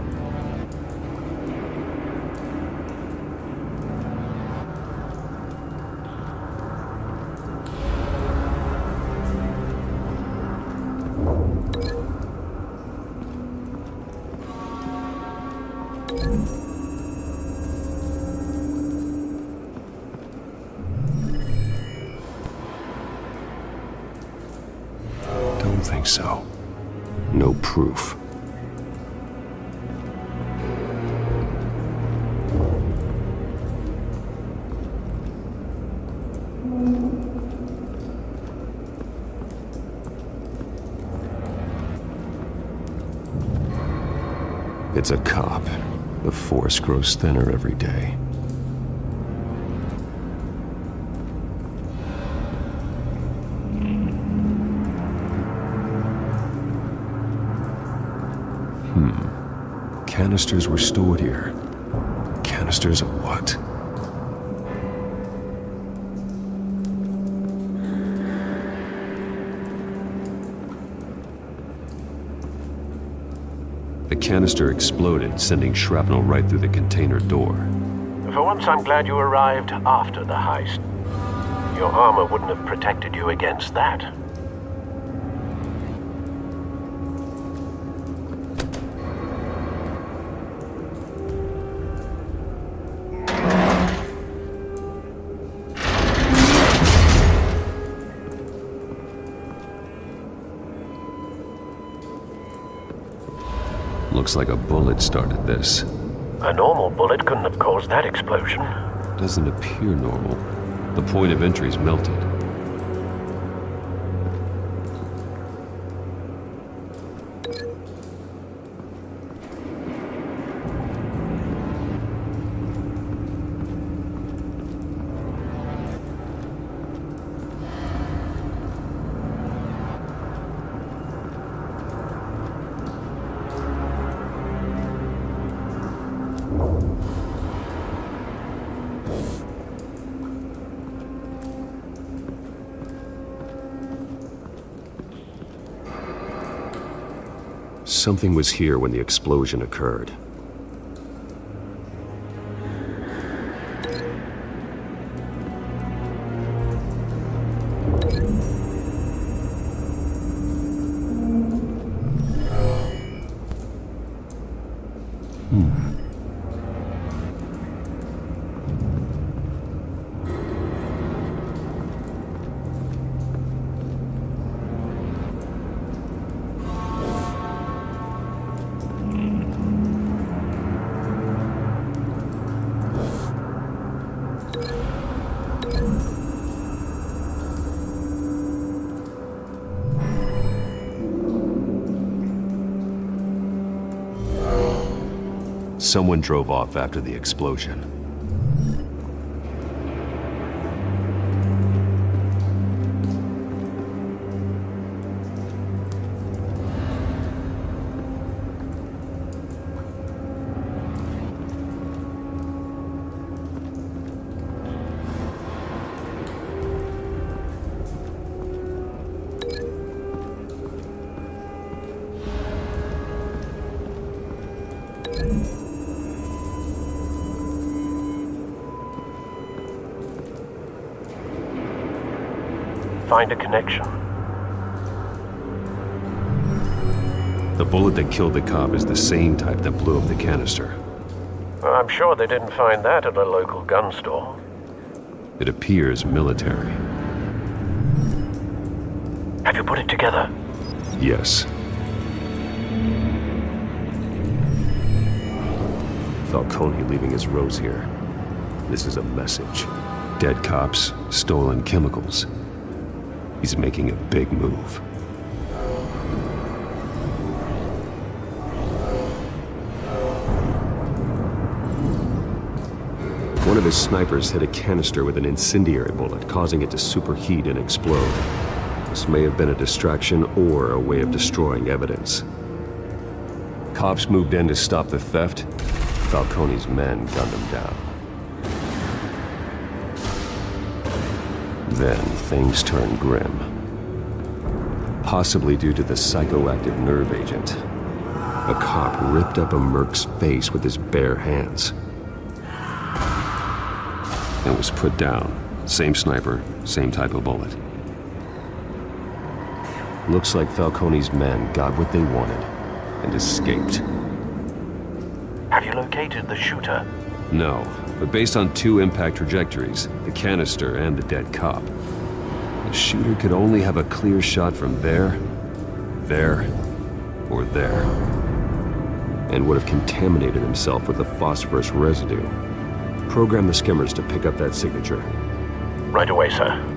[SPEAKER 1] Don't think so. No proof. It's a cop. The force grows thinner every day. Canisters were stored here. Canisters of what? The canister exploded, sending shrapnel right through the container door.
[SPEAKER 6] For once, I'm glad you arrived after the heist. Your armor wouldn't have protected you against that.
[SPEAKER 1] Looks like a bullet started this.
[SPEAKER 6] A normal bullet couldn't have caused that explosion.
[SPEAKER 1] Doesn't appear normal. The point of entry's melted. Something was here when the explosion occurred. Someone drove off after the explosion.
[SPEAKER 6] Find a connection.
[SPEAKER 1] The bullet that killed the cop is the same type that blew up the canister.
[SPEAKER 6] I'm sure they didn't find that at a local gun store.
[SPEAKER 1] It appears military.
[SPEAKER 6] Have you put it together?
[SPEAKER 1] Yes. Falcone leaving his rose here. This is a message. Dead cops, stolen chemicals. He's making a big move. One of his snipers hit a canister with an incendiary bullet, causing it to superheat and explode. This may have been a distraction or a way of destroying evidence. Cops moved in to stop the theft. Falcone's men gunned him down. Then things turned grim. Possibly due to the psychoactive nerve agent. A cop ripped up a merc's face with his bare hands. And was put down. Same sniper, same type of bullet. Looks like Falcone's men got what they wanted and escaped.
[SPEAKER 6] Have you located the shooter?
[SPEAKER 1] No, but based on two impact trajectories, the canister and the dead cop, the shooter could only have a clear shot from there, or there, and would have contaminated himself with the phosphorus residue. Program the skimmers to pick up that signature.
[SPEAKER 6] Right away, sir.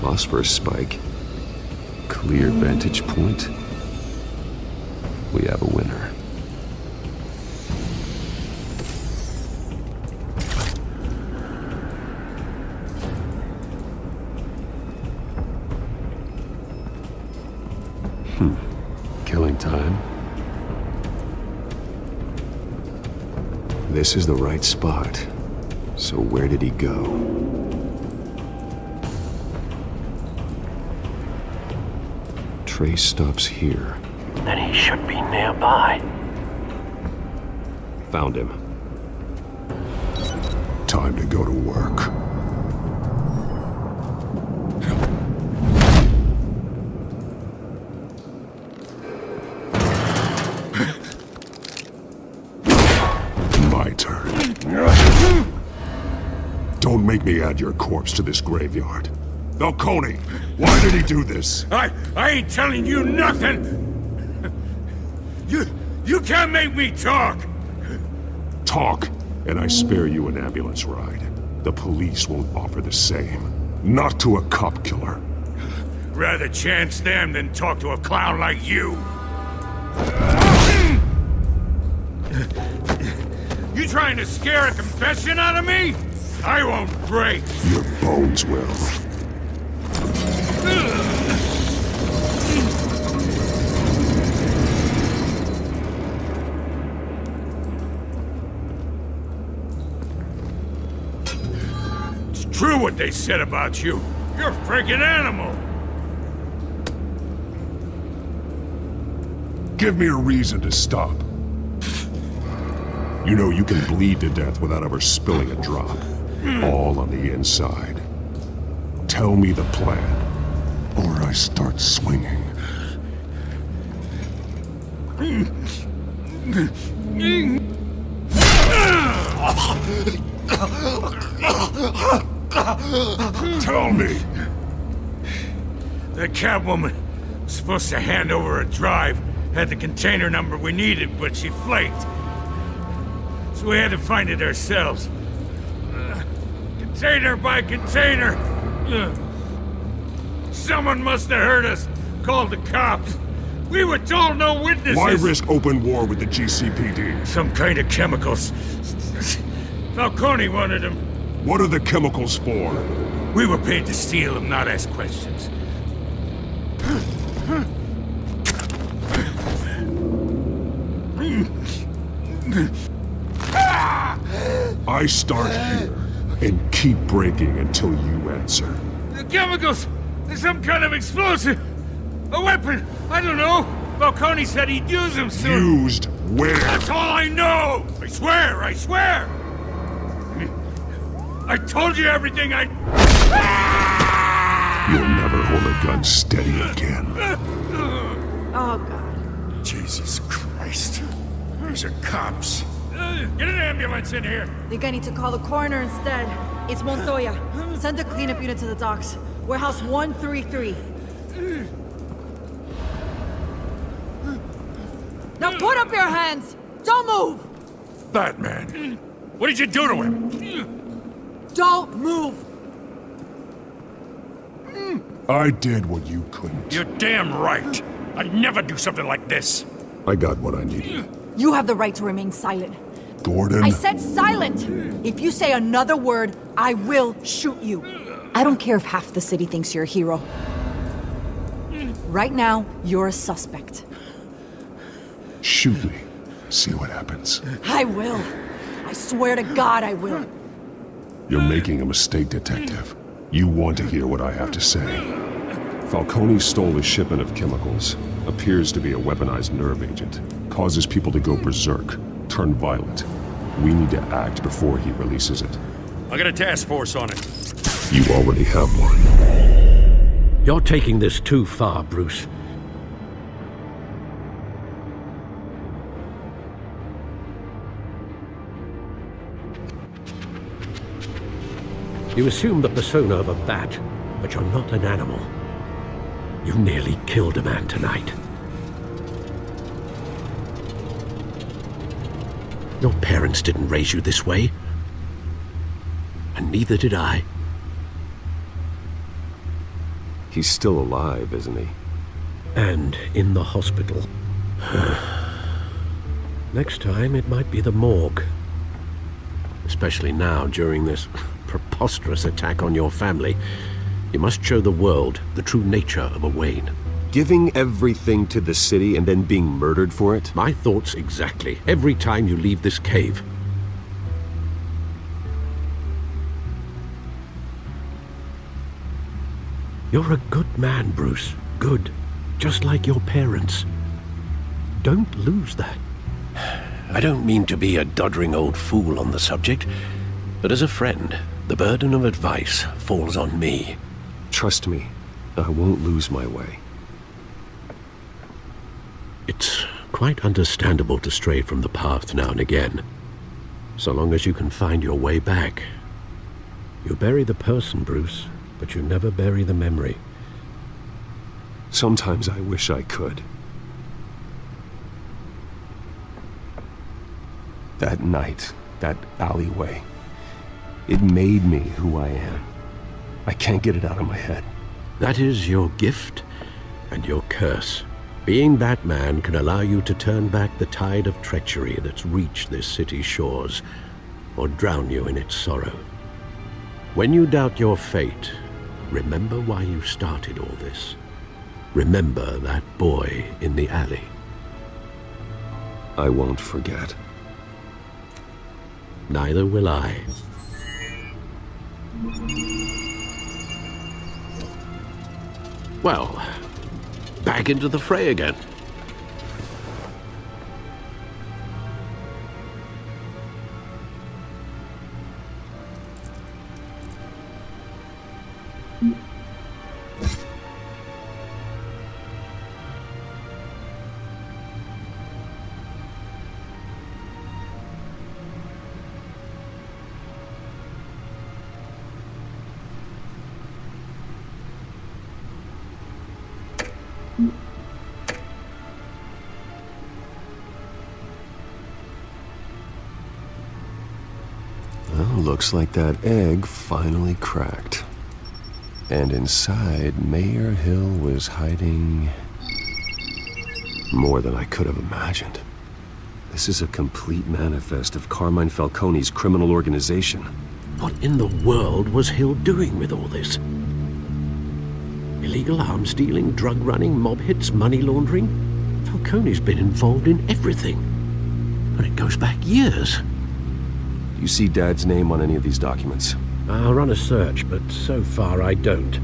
[SPEAKER 1] Phosphorus spike. Clear vantage point. We have a winner. Killing time. This is the right spot. So where did he go? Trace stops here.
[SPEAKER 6] Then he should be nearby.
[SPEAKER 1] Found him.
[SPEAKER 17] Time to go to work. My turn. Don't make me add your corpse to this graveyard. Falcone, why did he do this?
[SPEAKER 12] I ain't telling you nothing! You can't make me talk!
[SPEAKER 17] Talk, and I spare you an ambulance ride. The police won't offer the same. Not to a cop killer.
[SPEAKER 12] Rather chance them than talk to a clown like you. You trying to scare a confession out of me? I won't break.
[SPEAKER 17] Your bones will.
[SPEAKER 12] It's true what they said about you. You're a freaking animal.
[SPEAKER 17] Give me a reason to stop. You know you can bleed to death without ever spilling a drop. All on the inside. Tell me the plan, or I start swinging. Tell me.
[SPEAKER 12] The Catwoman was supposed to hand over a drive, had the container number we needed, but she flaked. So we had to find it ourselves. Container by container. Someone must have heard us, called the cops. We were told no witnesses.
[SPEAKER 17] Why risk open war with the GCPD?
[SPEAKER 12] Some kind of chemicals. Falcone wanted them.
[SPEAKER 17] What are the chemicals for?
[SPEAKER 12] We were paid to steal them, not ask questions.
[SPEAKER 17] I start here and keep breaking until you answer.
[SPEAKER 12] The chemicals! There's some kind of explosive! A weapon! I don't know! Falcone said he'd use them soon!
[SPEAKER 17] Used where?
[SPEAKER 12] That's all I know! I swear! I swear! I told you everything I...
[SPEAKER 17] You'll never hold a gun steady again.
[SPEAKER 16] Oh, God.
[SPEAKER 12] Jesus Christ. These are cops. Get an ambulance in here!
[SPEAKER 16] Think I need to call the coroner instead. It's Montoya. Send a cleanup unit to the docks. Warehouse 133. Now put up your hands! Don't move!
[SPEAKER 12] Batman, what did you do to him?
[SPEAKER 16] Don't move!
[SPEAKER 17] I did what you couldn't.
[SPEAKER 12] You're damn right. I'd never do something like this.
[SPEAKER 17] I got what I needed.
[SPEAKER 16] You have the right to remain silent.
[SPEAKER 17] Gordon?
[SPEAKER 16] I said silent! If you say another word, I will shoot you. I don't care if half the city thinks you're a hero. Right now, you're a suspect.
[SPEAKER 17] Shoot me. See what happens.
[SPEAKER 16] I will. I swear to God I will.
[SPEAKER 17] You're making a mistake, Detective. You want to hear what I have to say. Falcone stole a shipment of chemicals. Appears to be a weaponized nerve agent. Causes people to go berserk, turn violent. We need to act before he releases it.
[SPEAKER 18] I got a task force on it.
[SPEAKER 17] You already have one.
[SPEAKER 6] You're taking this too far, Bruce. You assume the persona of a bat, but you're not an animal. You nearly killed a man tonight. Your parents didn't raise you this way. And neither did I.
[SPEAKER 1] He's still alive, isn't he?
[SPEAKER 6] And in the hospital. Next time, it might be the morgue. Especially now, during this preposterous attack on your family. You must show the world the true nature of a Wayne.
[SPEAKER 1] Giving everything to the city and then being murdered for it?
[SPEAKER 6] My thoughts exactly. Every time you leave this cave. You're a good man, Bruce. Good. Just like your parents. Don't lose that. I don't mean to be a doddering old fool on the subject, But as a friend, the burden of advice falls on me.
[SPEAKER 1] Trust me, I won't lose my way.
[SPEAKER 6] It's quite understandable to stray from the path now and again. So long as you can find your way back. You bury the person, Bruce, but you never bury the memory.
[SPEAKER 1] Sometimes I wish I could. That night, that alleyway, it made me who I am. I can't get it out of my head.
[SPEAKER 6] That is your gift and your curse. Being Batman can allow you to turn back the tide of treachery that's reached this city's shores, or drown you in its sorrow. When you doubt your fate, remember why you started all this. Remember that boy in the alley.
[SPEAKER 1] I won't forget.
[SPEAKER 6] Neither will I. Well, back into the fray again.
[SPEAKER 1] Looks like that egg finally cracked. And inside, Mayor Hill was hiding more than I could have imagined. This is a complete manifest of Carmine Falcone's criminal organization.
[SPEAKER 6] What in the world was Hill doing with all this? Illegal arms dealing, drug running, mob hits, money laundering? Falcone's been involved in everything. And it goes back years.
[SPEAKER 1] You see Dad's name on any of these documents?
[SPEAKER 6] I'll run a search, but so far I don't.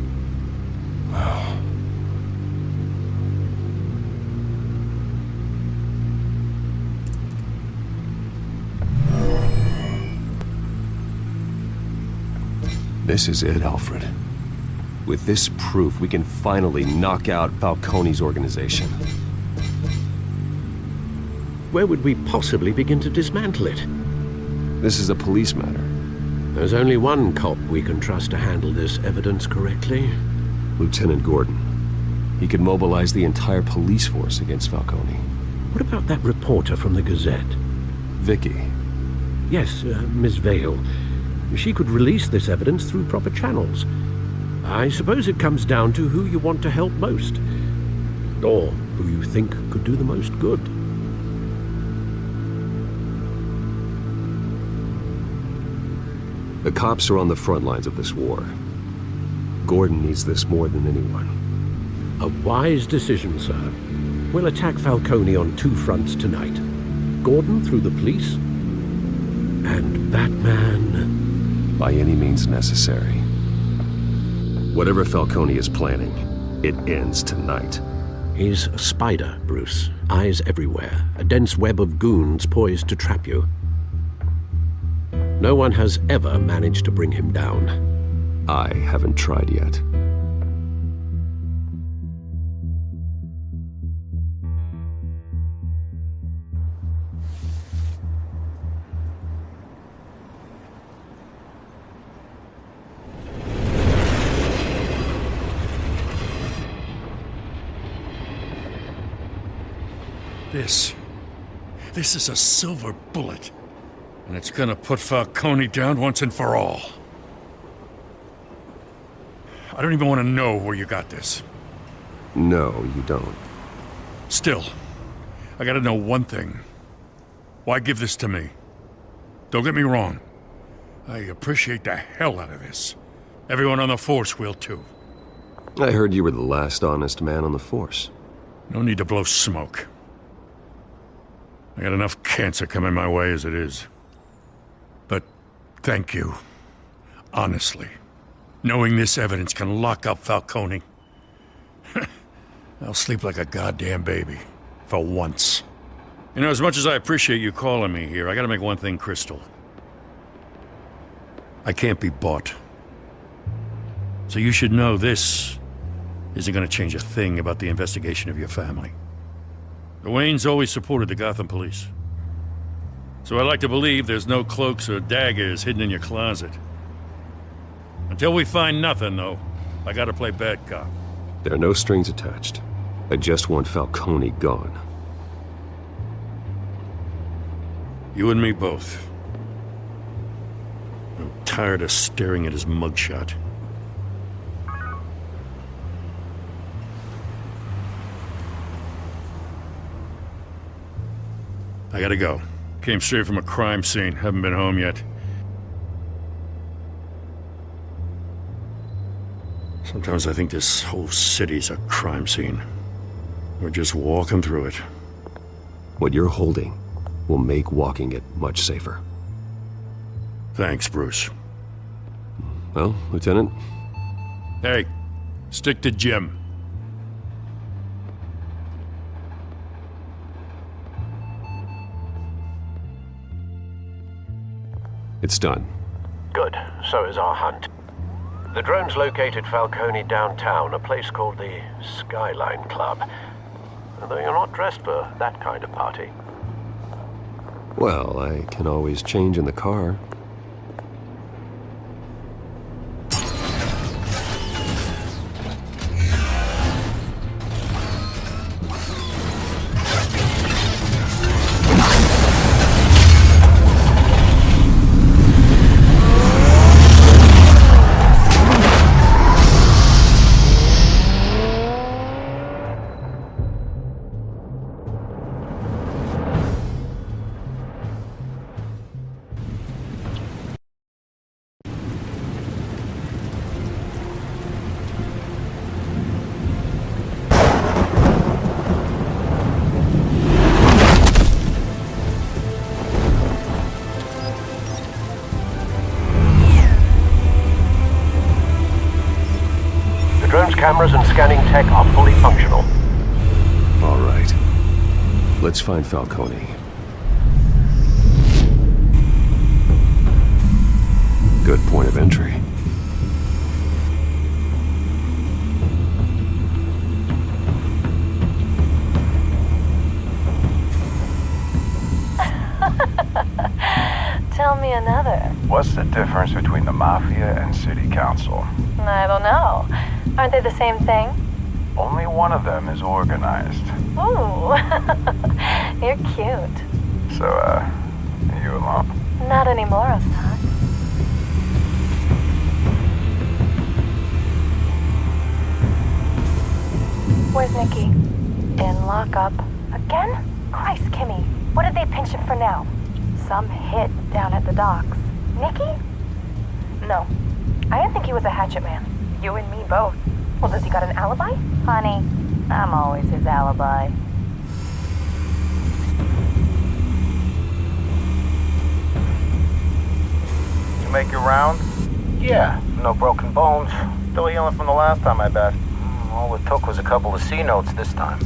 [SPEAKER 1] This is it, Alfred. With this proof, we can finally knock out Falcone's organization.
[SPEAKER 6] Where would we possibly begin to dismantle it?
[SPEAKER 1] This is a police matter.
[SPEAKER 6] There's only one cop we can trust to handle this evidence correctly.
[SPEAKER 1] Lieutenant Gordon. He could mobilize the entire police force against Falcone.
[SPEAKER 6] What about that reporter from the Gazette?
[SPEAKER 1] Vicky.
[SPEAKER 6] Yes, Miss Vale. She could release this evidence through proper channels. I suppose it comes down to who you want to help most. Or who you think could do the most good.
[SPEAKER 1] The cops are on the front lines of this war. Gordon needs this more than anyone.
[SPEAKER 6] A wise decision, sir. We'll attack Falcone on two fronts tonight. Gordon through the police, and Batman...
[SPEAKER 1] by any means necessary. Whatever Falcone is planning, it ends tonight.
[SPEAKER 6] He's a spider, Bruce. Eyes everywhere. A dense web of goons poised to trap you. No one has ever managed to bring him down.
[SPEAKER 1] I haven't tried yet.
[SPEAKER 18] This is a silver bullet. And it's gonna put Falcone down once and for all. I don't even want to know where you got this.
[SPEAKER 1] No, you don't.
[SPEAKER 18] Still, I gotta know one thing. Why give this to me? Don't get me wrong. I appreciate the hell out of this. Everyone on the Force will too.
[SPEAKER 1] I heard you were the last honest man on the Force.
[SPEAKER 18] No need to blow smoke. I got enough cancer coming my way as it is. But thank you. Honestly. Knowing this evidence can lock up Falcone. I'll sleep like a goddamn baby. For once. You know, as much as I appreciate you calling me here, I gotta make one thing crystal. I can't be bought. So you should know this isn't going to change a thing about the investigation of your family. The Waynes always supported the Gotham police. So I like to believe there's no cloaks or daggers hidden in your closet. Until we find nothing, though, I gotta play bad cop.
[SPEAKER 1] There are no strings attached. I just want Falcone gone.
[SPEAKER 18] You and me both. I'm tired of staring at his mugshot. I gotta go. Came straight from a crime scene. Haven't been home yet. Sometimes I think this whole city's a crime scene. We're just walking through it.
[SPEAKER 1] What you're holding will make walking it much safer.
[SPEAKER 18] Thanks, Bruce.
[SPEAKER 1] Well, Lieutenant?
[SPEAKER 18] Hey, stick to Jim.
[SPEAKER 1] It's done.
[SPEAKER 6] Good. So is our hunt. The drones located Falcone downtown, a place called the Skyline Club. Although you're not dressed for that kind of party.
[SPEAKER 1] Well, I can always change in the car.
[SPEAKER 6] Cameras and scanning tech are fully functional.
[SPEAKER 1] All right. Let's find Falcone. Good point of entry.
[SPEAKER 19] Tell me another.
[SPEAKER 20] What's the difference between the Mafia and City Council?
[SPEAKER 19] I don't know. Aren't they the same thing?
[SPEAKER 20] Only one of them is organized.
[SPEAKER 19] Ooh, you're cute.
[SPEAKER 20] So, are you alone?
[SPEAKER 19] Not anymore, I'm not. Where's Nicky? In lockup. Again? Christ, Kimmy. What did they pinch him for now? Some hit down at the docks. Nicky? No. I didn't think he was a hatchet man. You and me both. Well, does he got an alibi? Honey, I'm always his alibi.
[SPEAKER 20] You make your round? Yeah, no broken bones. Still healing from the last time, I bet. All it took was a couple of C notes this time.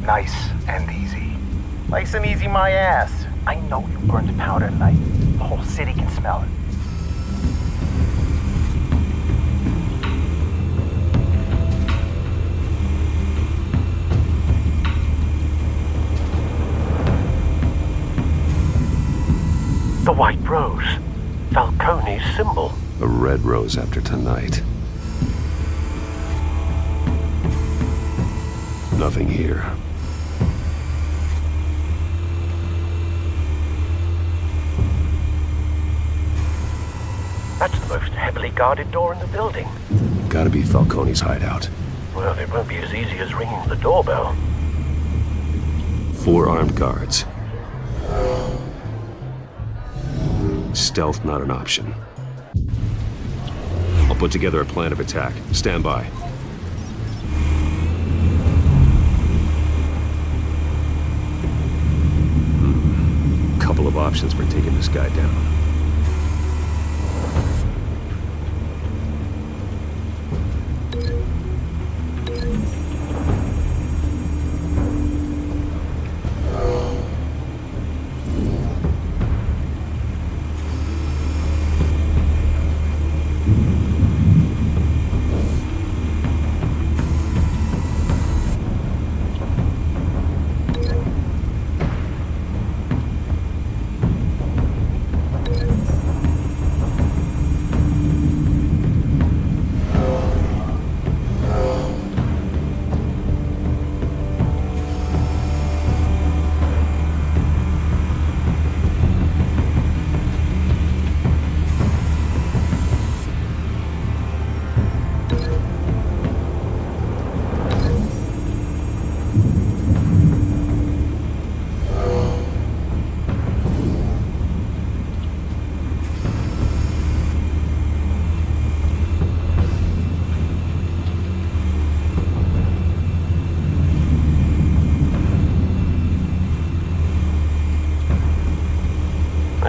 [SPEAKER 20] Nice and easy. Nice and easy my ass. I know you burned powder tonight. The whole city can smell it.
[SPEAKER 6] The white rose. Falcone's symbol.
[SPEAKER 1] A red rose after tonight. Nothing here.
[SPEAKER 6] That's the most heavily guarded door in the building.
[SPEAKER 1] Gotta be Falcone's hideout.
[SPEAKER 6] Well, it won't be as easy as ringing the doorbell.
[SPEAKER 1] 4 armed guards. Stealth not an option. I'll put together a plan of attack. Stand by. Couple of options for taking this guy down.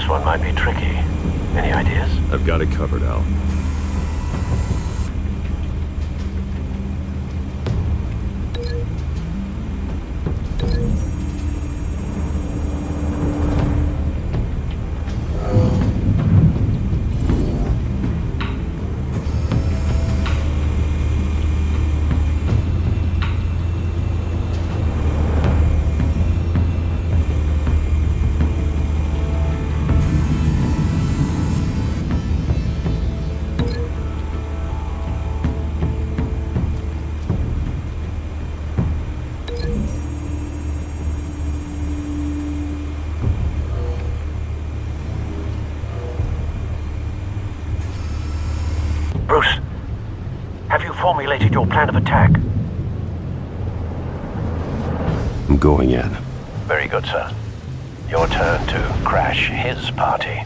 [SPEAKER 6] This one might be tricky. Any ideas?
[SPEAKER 8] I've got it covered, Al.
[SPEAKER 6] Bruce, have you formulated your plan of attack?
[SPEAKER 8] I'm going in.
[SPEAKER 6] Very good, sir. Your turn to crash his party.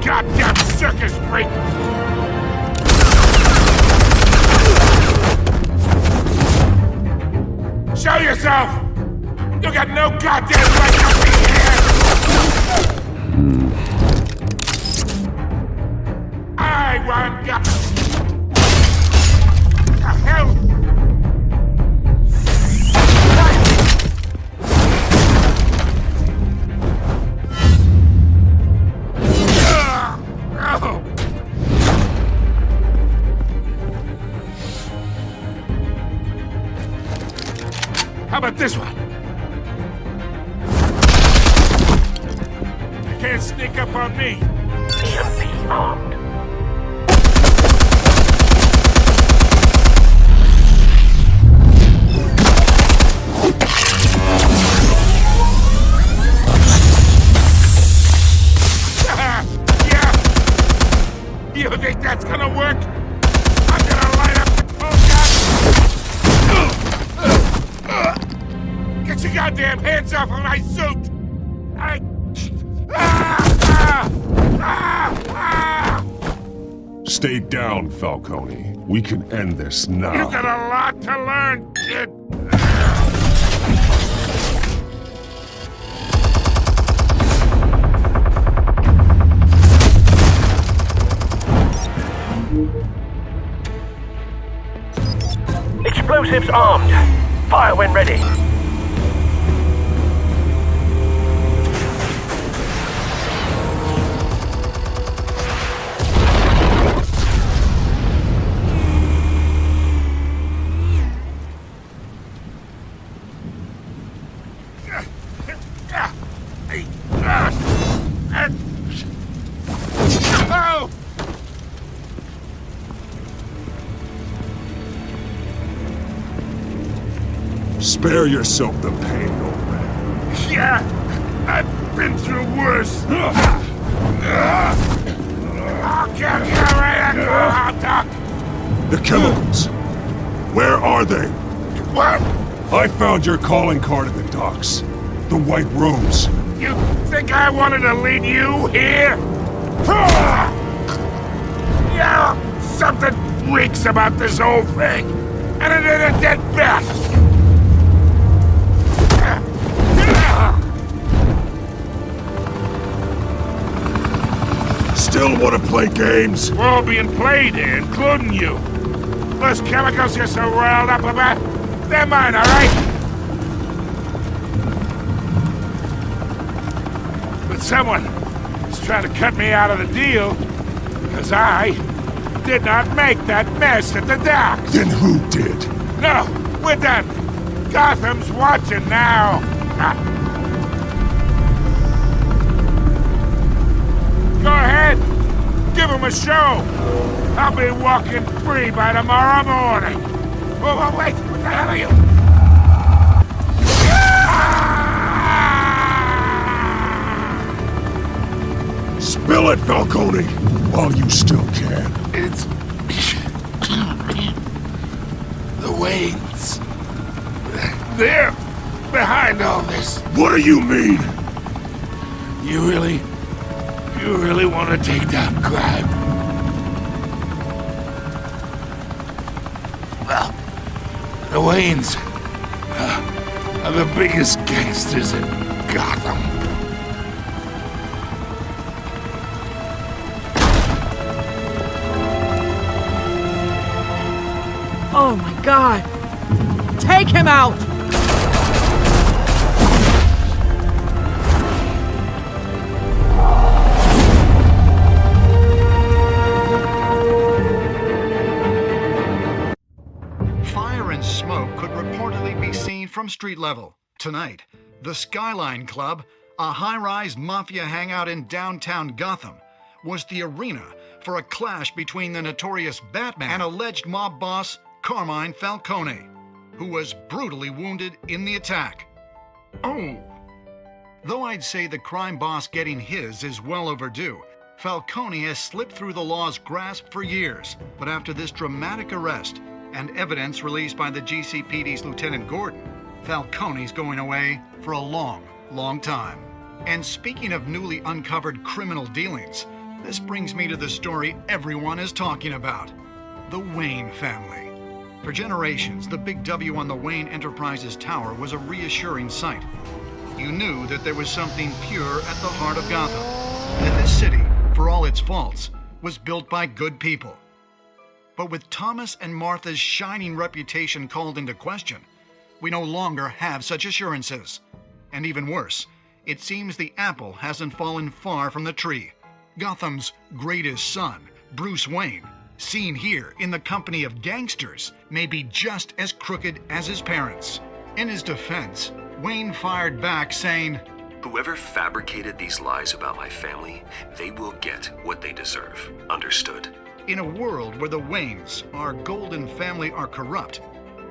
[SPEAKER 12] Goddamn circus freak! Show yourself! You got no goddamn right to be here! I want you! The hell? How about this one? You can't sneak up on me.
[SPEAKER 6] EMP armed.
[SPEAKER 12] Yeah. You think that's gonna work? I'm gonna light up the cold gun. Get your goddamn hands off of my suit!
[SPEAKER 17] Stay down, Falcone. We can end this now.
[SPEAKER 12] You got a lot to learn, kid!
[SPEAKER 6] Explosives armed. Fire when ready.
[SPEAKER 12] Oh!
[SPEAKER 17] Spare yourself the pain, old man.
[SPEAKER 12] Yeah, I've been through worse. I'll kill you right at hot dog.
[SPEAKER 17] The chemicals. Where are they?
[SPEAKER 12] What?
[SPEAKER 17] I found your calling card at the docks. The White Rose.
[SPEAKER 12] You think I wanted to lead you here? Yeah, something reeks about this whole thing. And it ain't a dead bat.
[SPEAKER 17] still want to play games?
[SPEAKER 12] We're all being played here, including you. Those chemicals you're so riled up about, they're mine, all right? But someone is trying to cut me out of the deal, because I did not make that mess at the docks.
[SPEAKER 17] Then who did?
[SPEAKER 12] No, we're done. Gotham's watching now. Go ahead. Give him a show. I'll be walking free by tomorrow morning. Whoa, wait. What the hell are you?
[SPEAKER 17] Spill it, Falcone, while you still can.
[SPEAKER 12] It's... the Waynes. They're behind all this.
[SPEAKER 17] What do you mean?
[SPEAKER 12] You really want to take down crime? Well, the Waynes are the biggest gangsters in Gotham.
[SPEAKER 21] Oh my God! Take him out!
[SPEAKER 13] Fire and smoke could reportedly be seen from street level. Tonight, the Skyline Club, a high-rise mafia hangout in downtown Gotham, was the arena for a clash between the notorious Batman and alleged mob boss Carmine Falcone, who was brutally wounded in the attack. Oh! Though I'd say the crime boss getting his is well overdue, Falcone has slipped through the law's grasp for years. But after this dramatic arrest and evidence released by the GCPD's Lieutenant Gordon, Falcone's going away for a long, long time. And speaking of newly uncovered criminal dealings, this brings me to the story everyone is talking about: the Wayne family. For generations, the big W on the Wayne Enterprises Tower was a reassuring sight. You knew that there was something pure at the heart of Gotham, that this city, for all its faults, was built by good people. But with Thomas and Martha's shining reputation called into question, we no longer have such assurances. And even worse, it seems the apple hasn't fallen far from the tree. Gotham's greatest son, Bruce Wayne, seen here in the company of gangsters, may be just as crooked as his parents. In his defense, Wayne fired back saying,
[SPEAKER 22] "Whoever fabricated these lies about my family, they will get what they deserve. Understood?"
[SPEAKER 13] In a world where the Waynes, our golden family, are corrupt,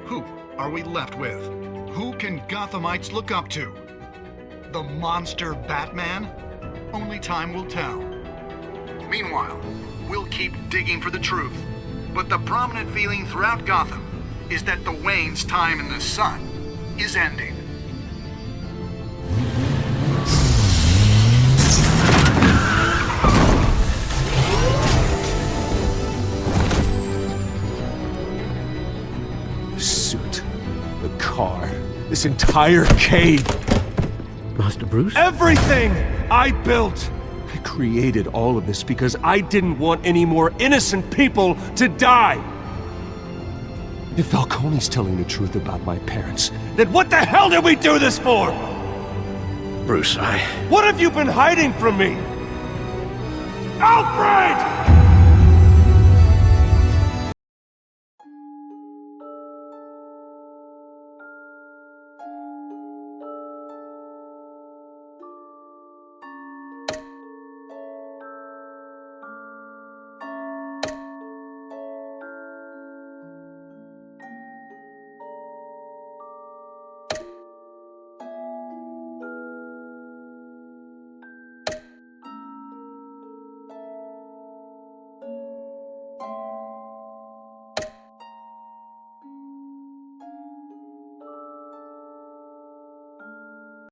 [SPEAKER 13] who are we left with? Who can Gothamites look up to? The monster Batman? Only time will tell. Meanwhile, we'll keep digging for the truth. But the prominent feeling throughout Gotham is that the Waynes' time in the sun is ending.
[SPEAKER 3] The suit, the car, this entire cave.
[SPEAKER 6] Master Bruce?
[SPEAKER 3] Everything I built! I created all of this because I didn't want any more innocent people to die! If Falcone's telling the truth about my parents, then what the hell did we do this for?
[SPEAKER 6] Bruce,
[SPEAKER 3] What have you been hiding from me? Alfred!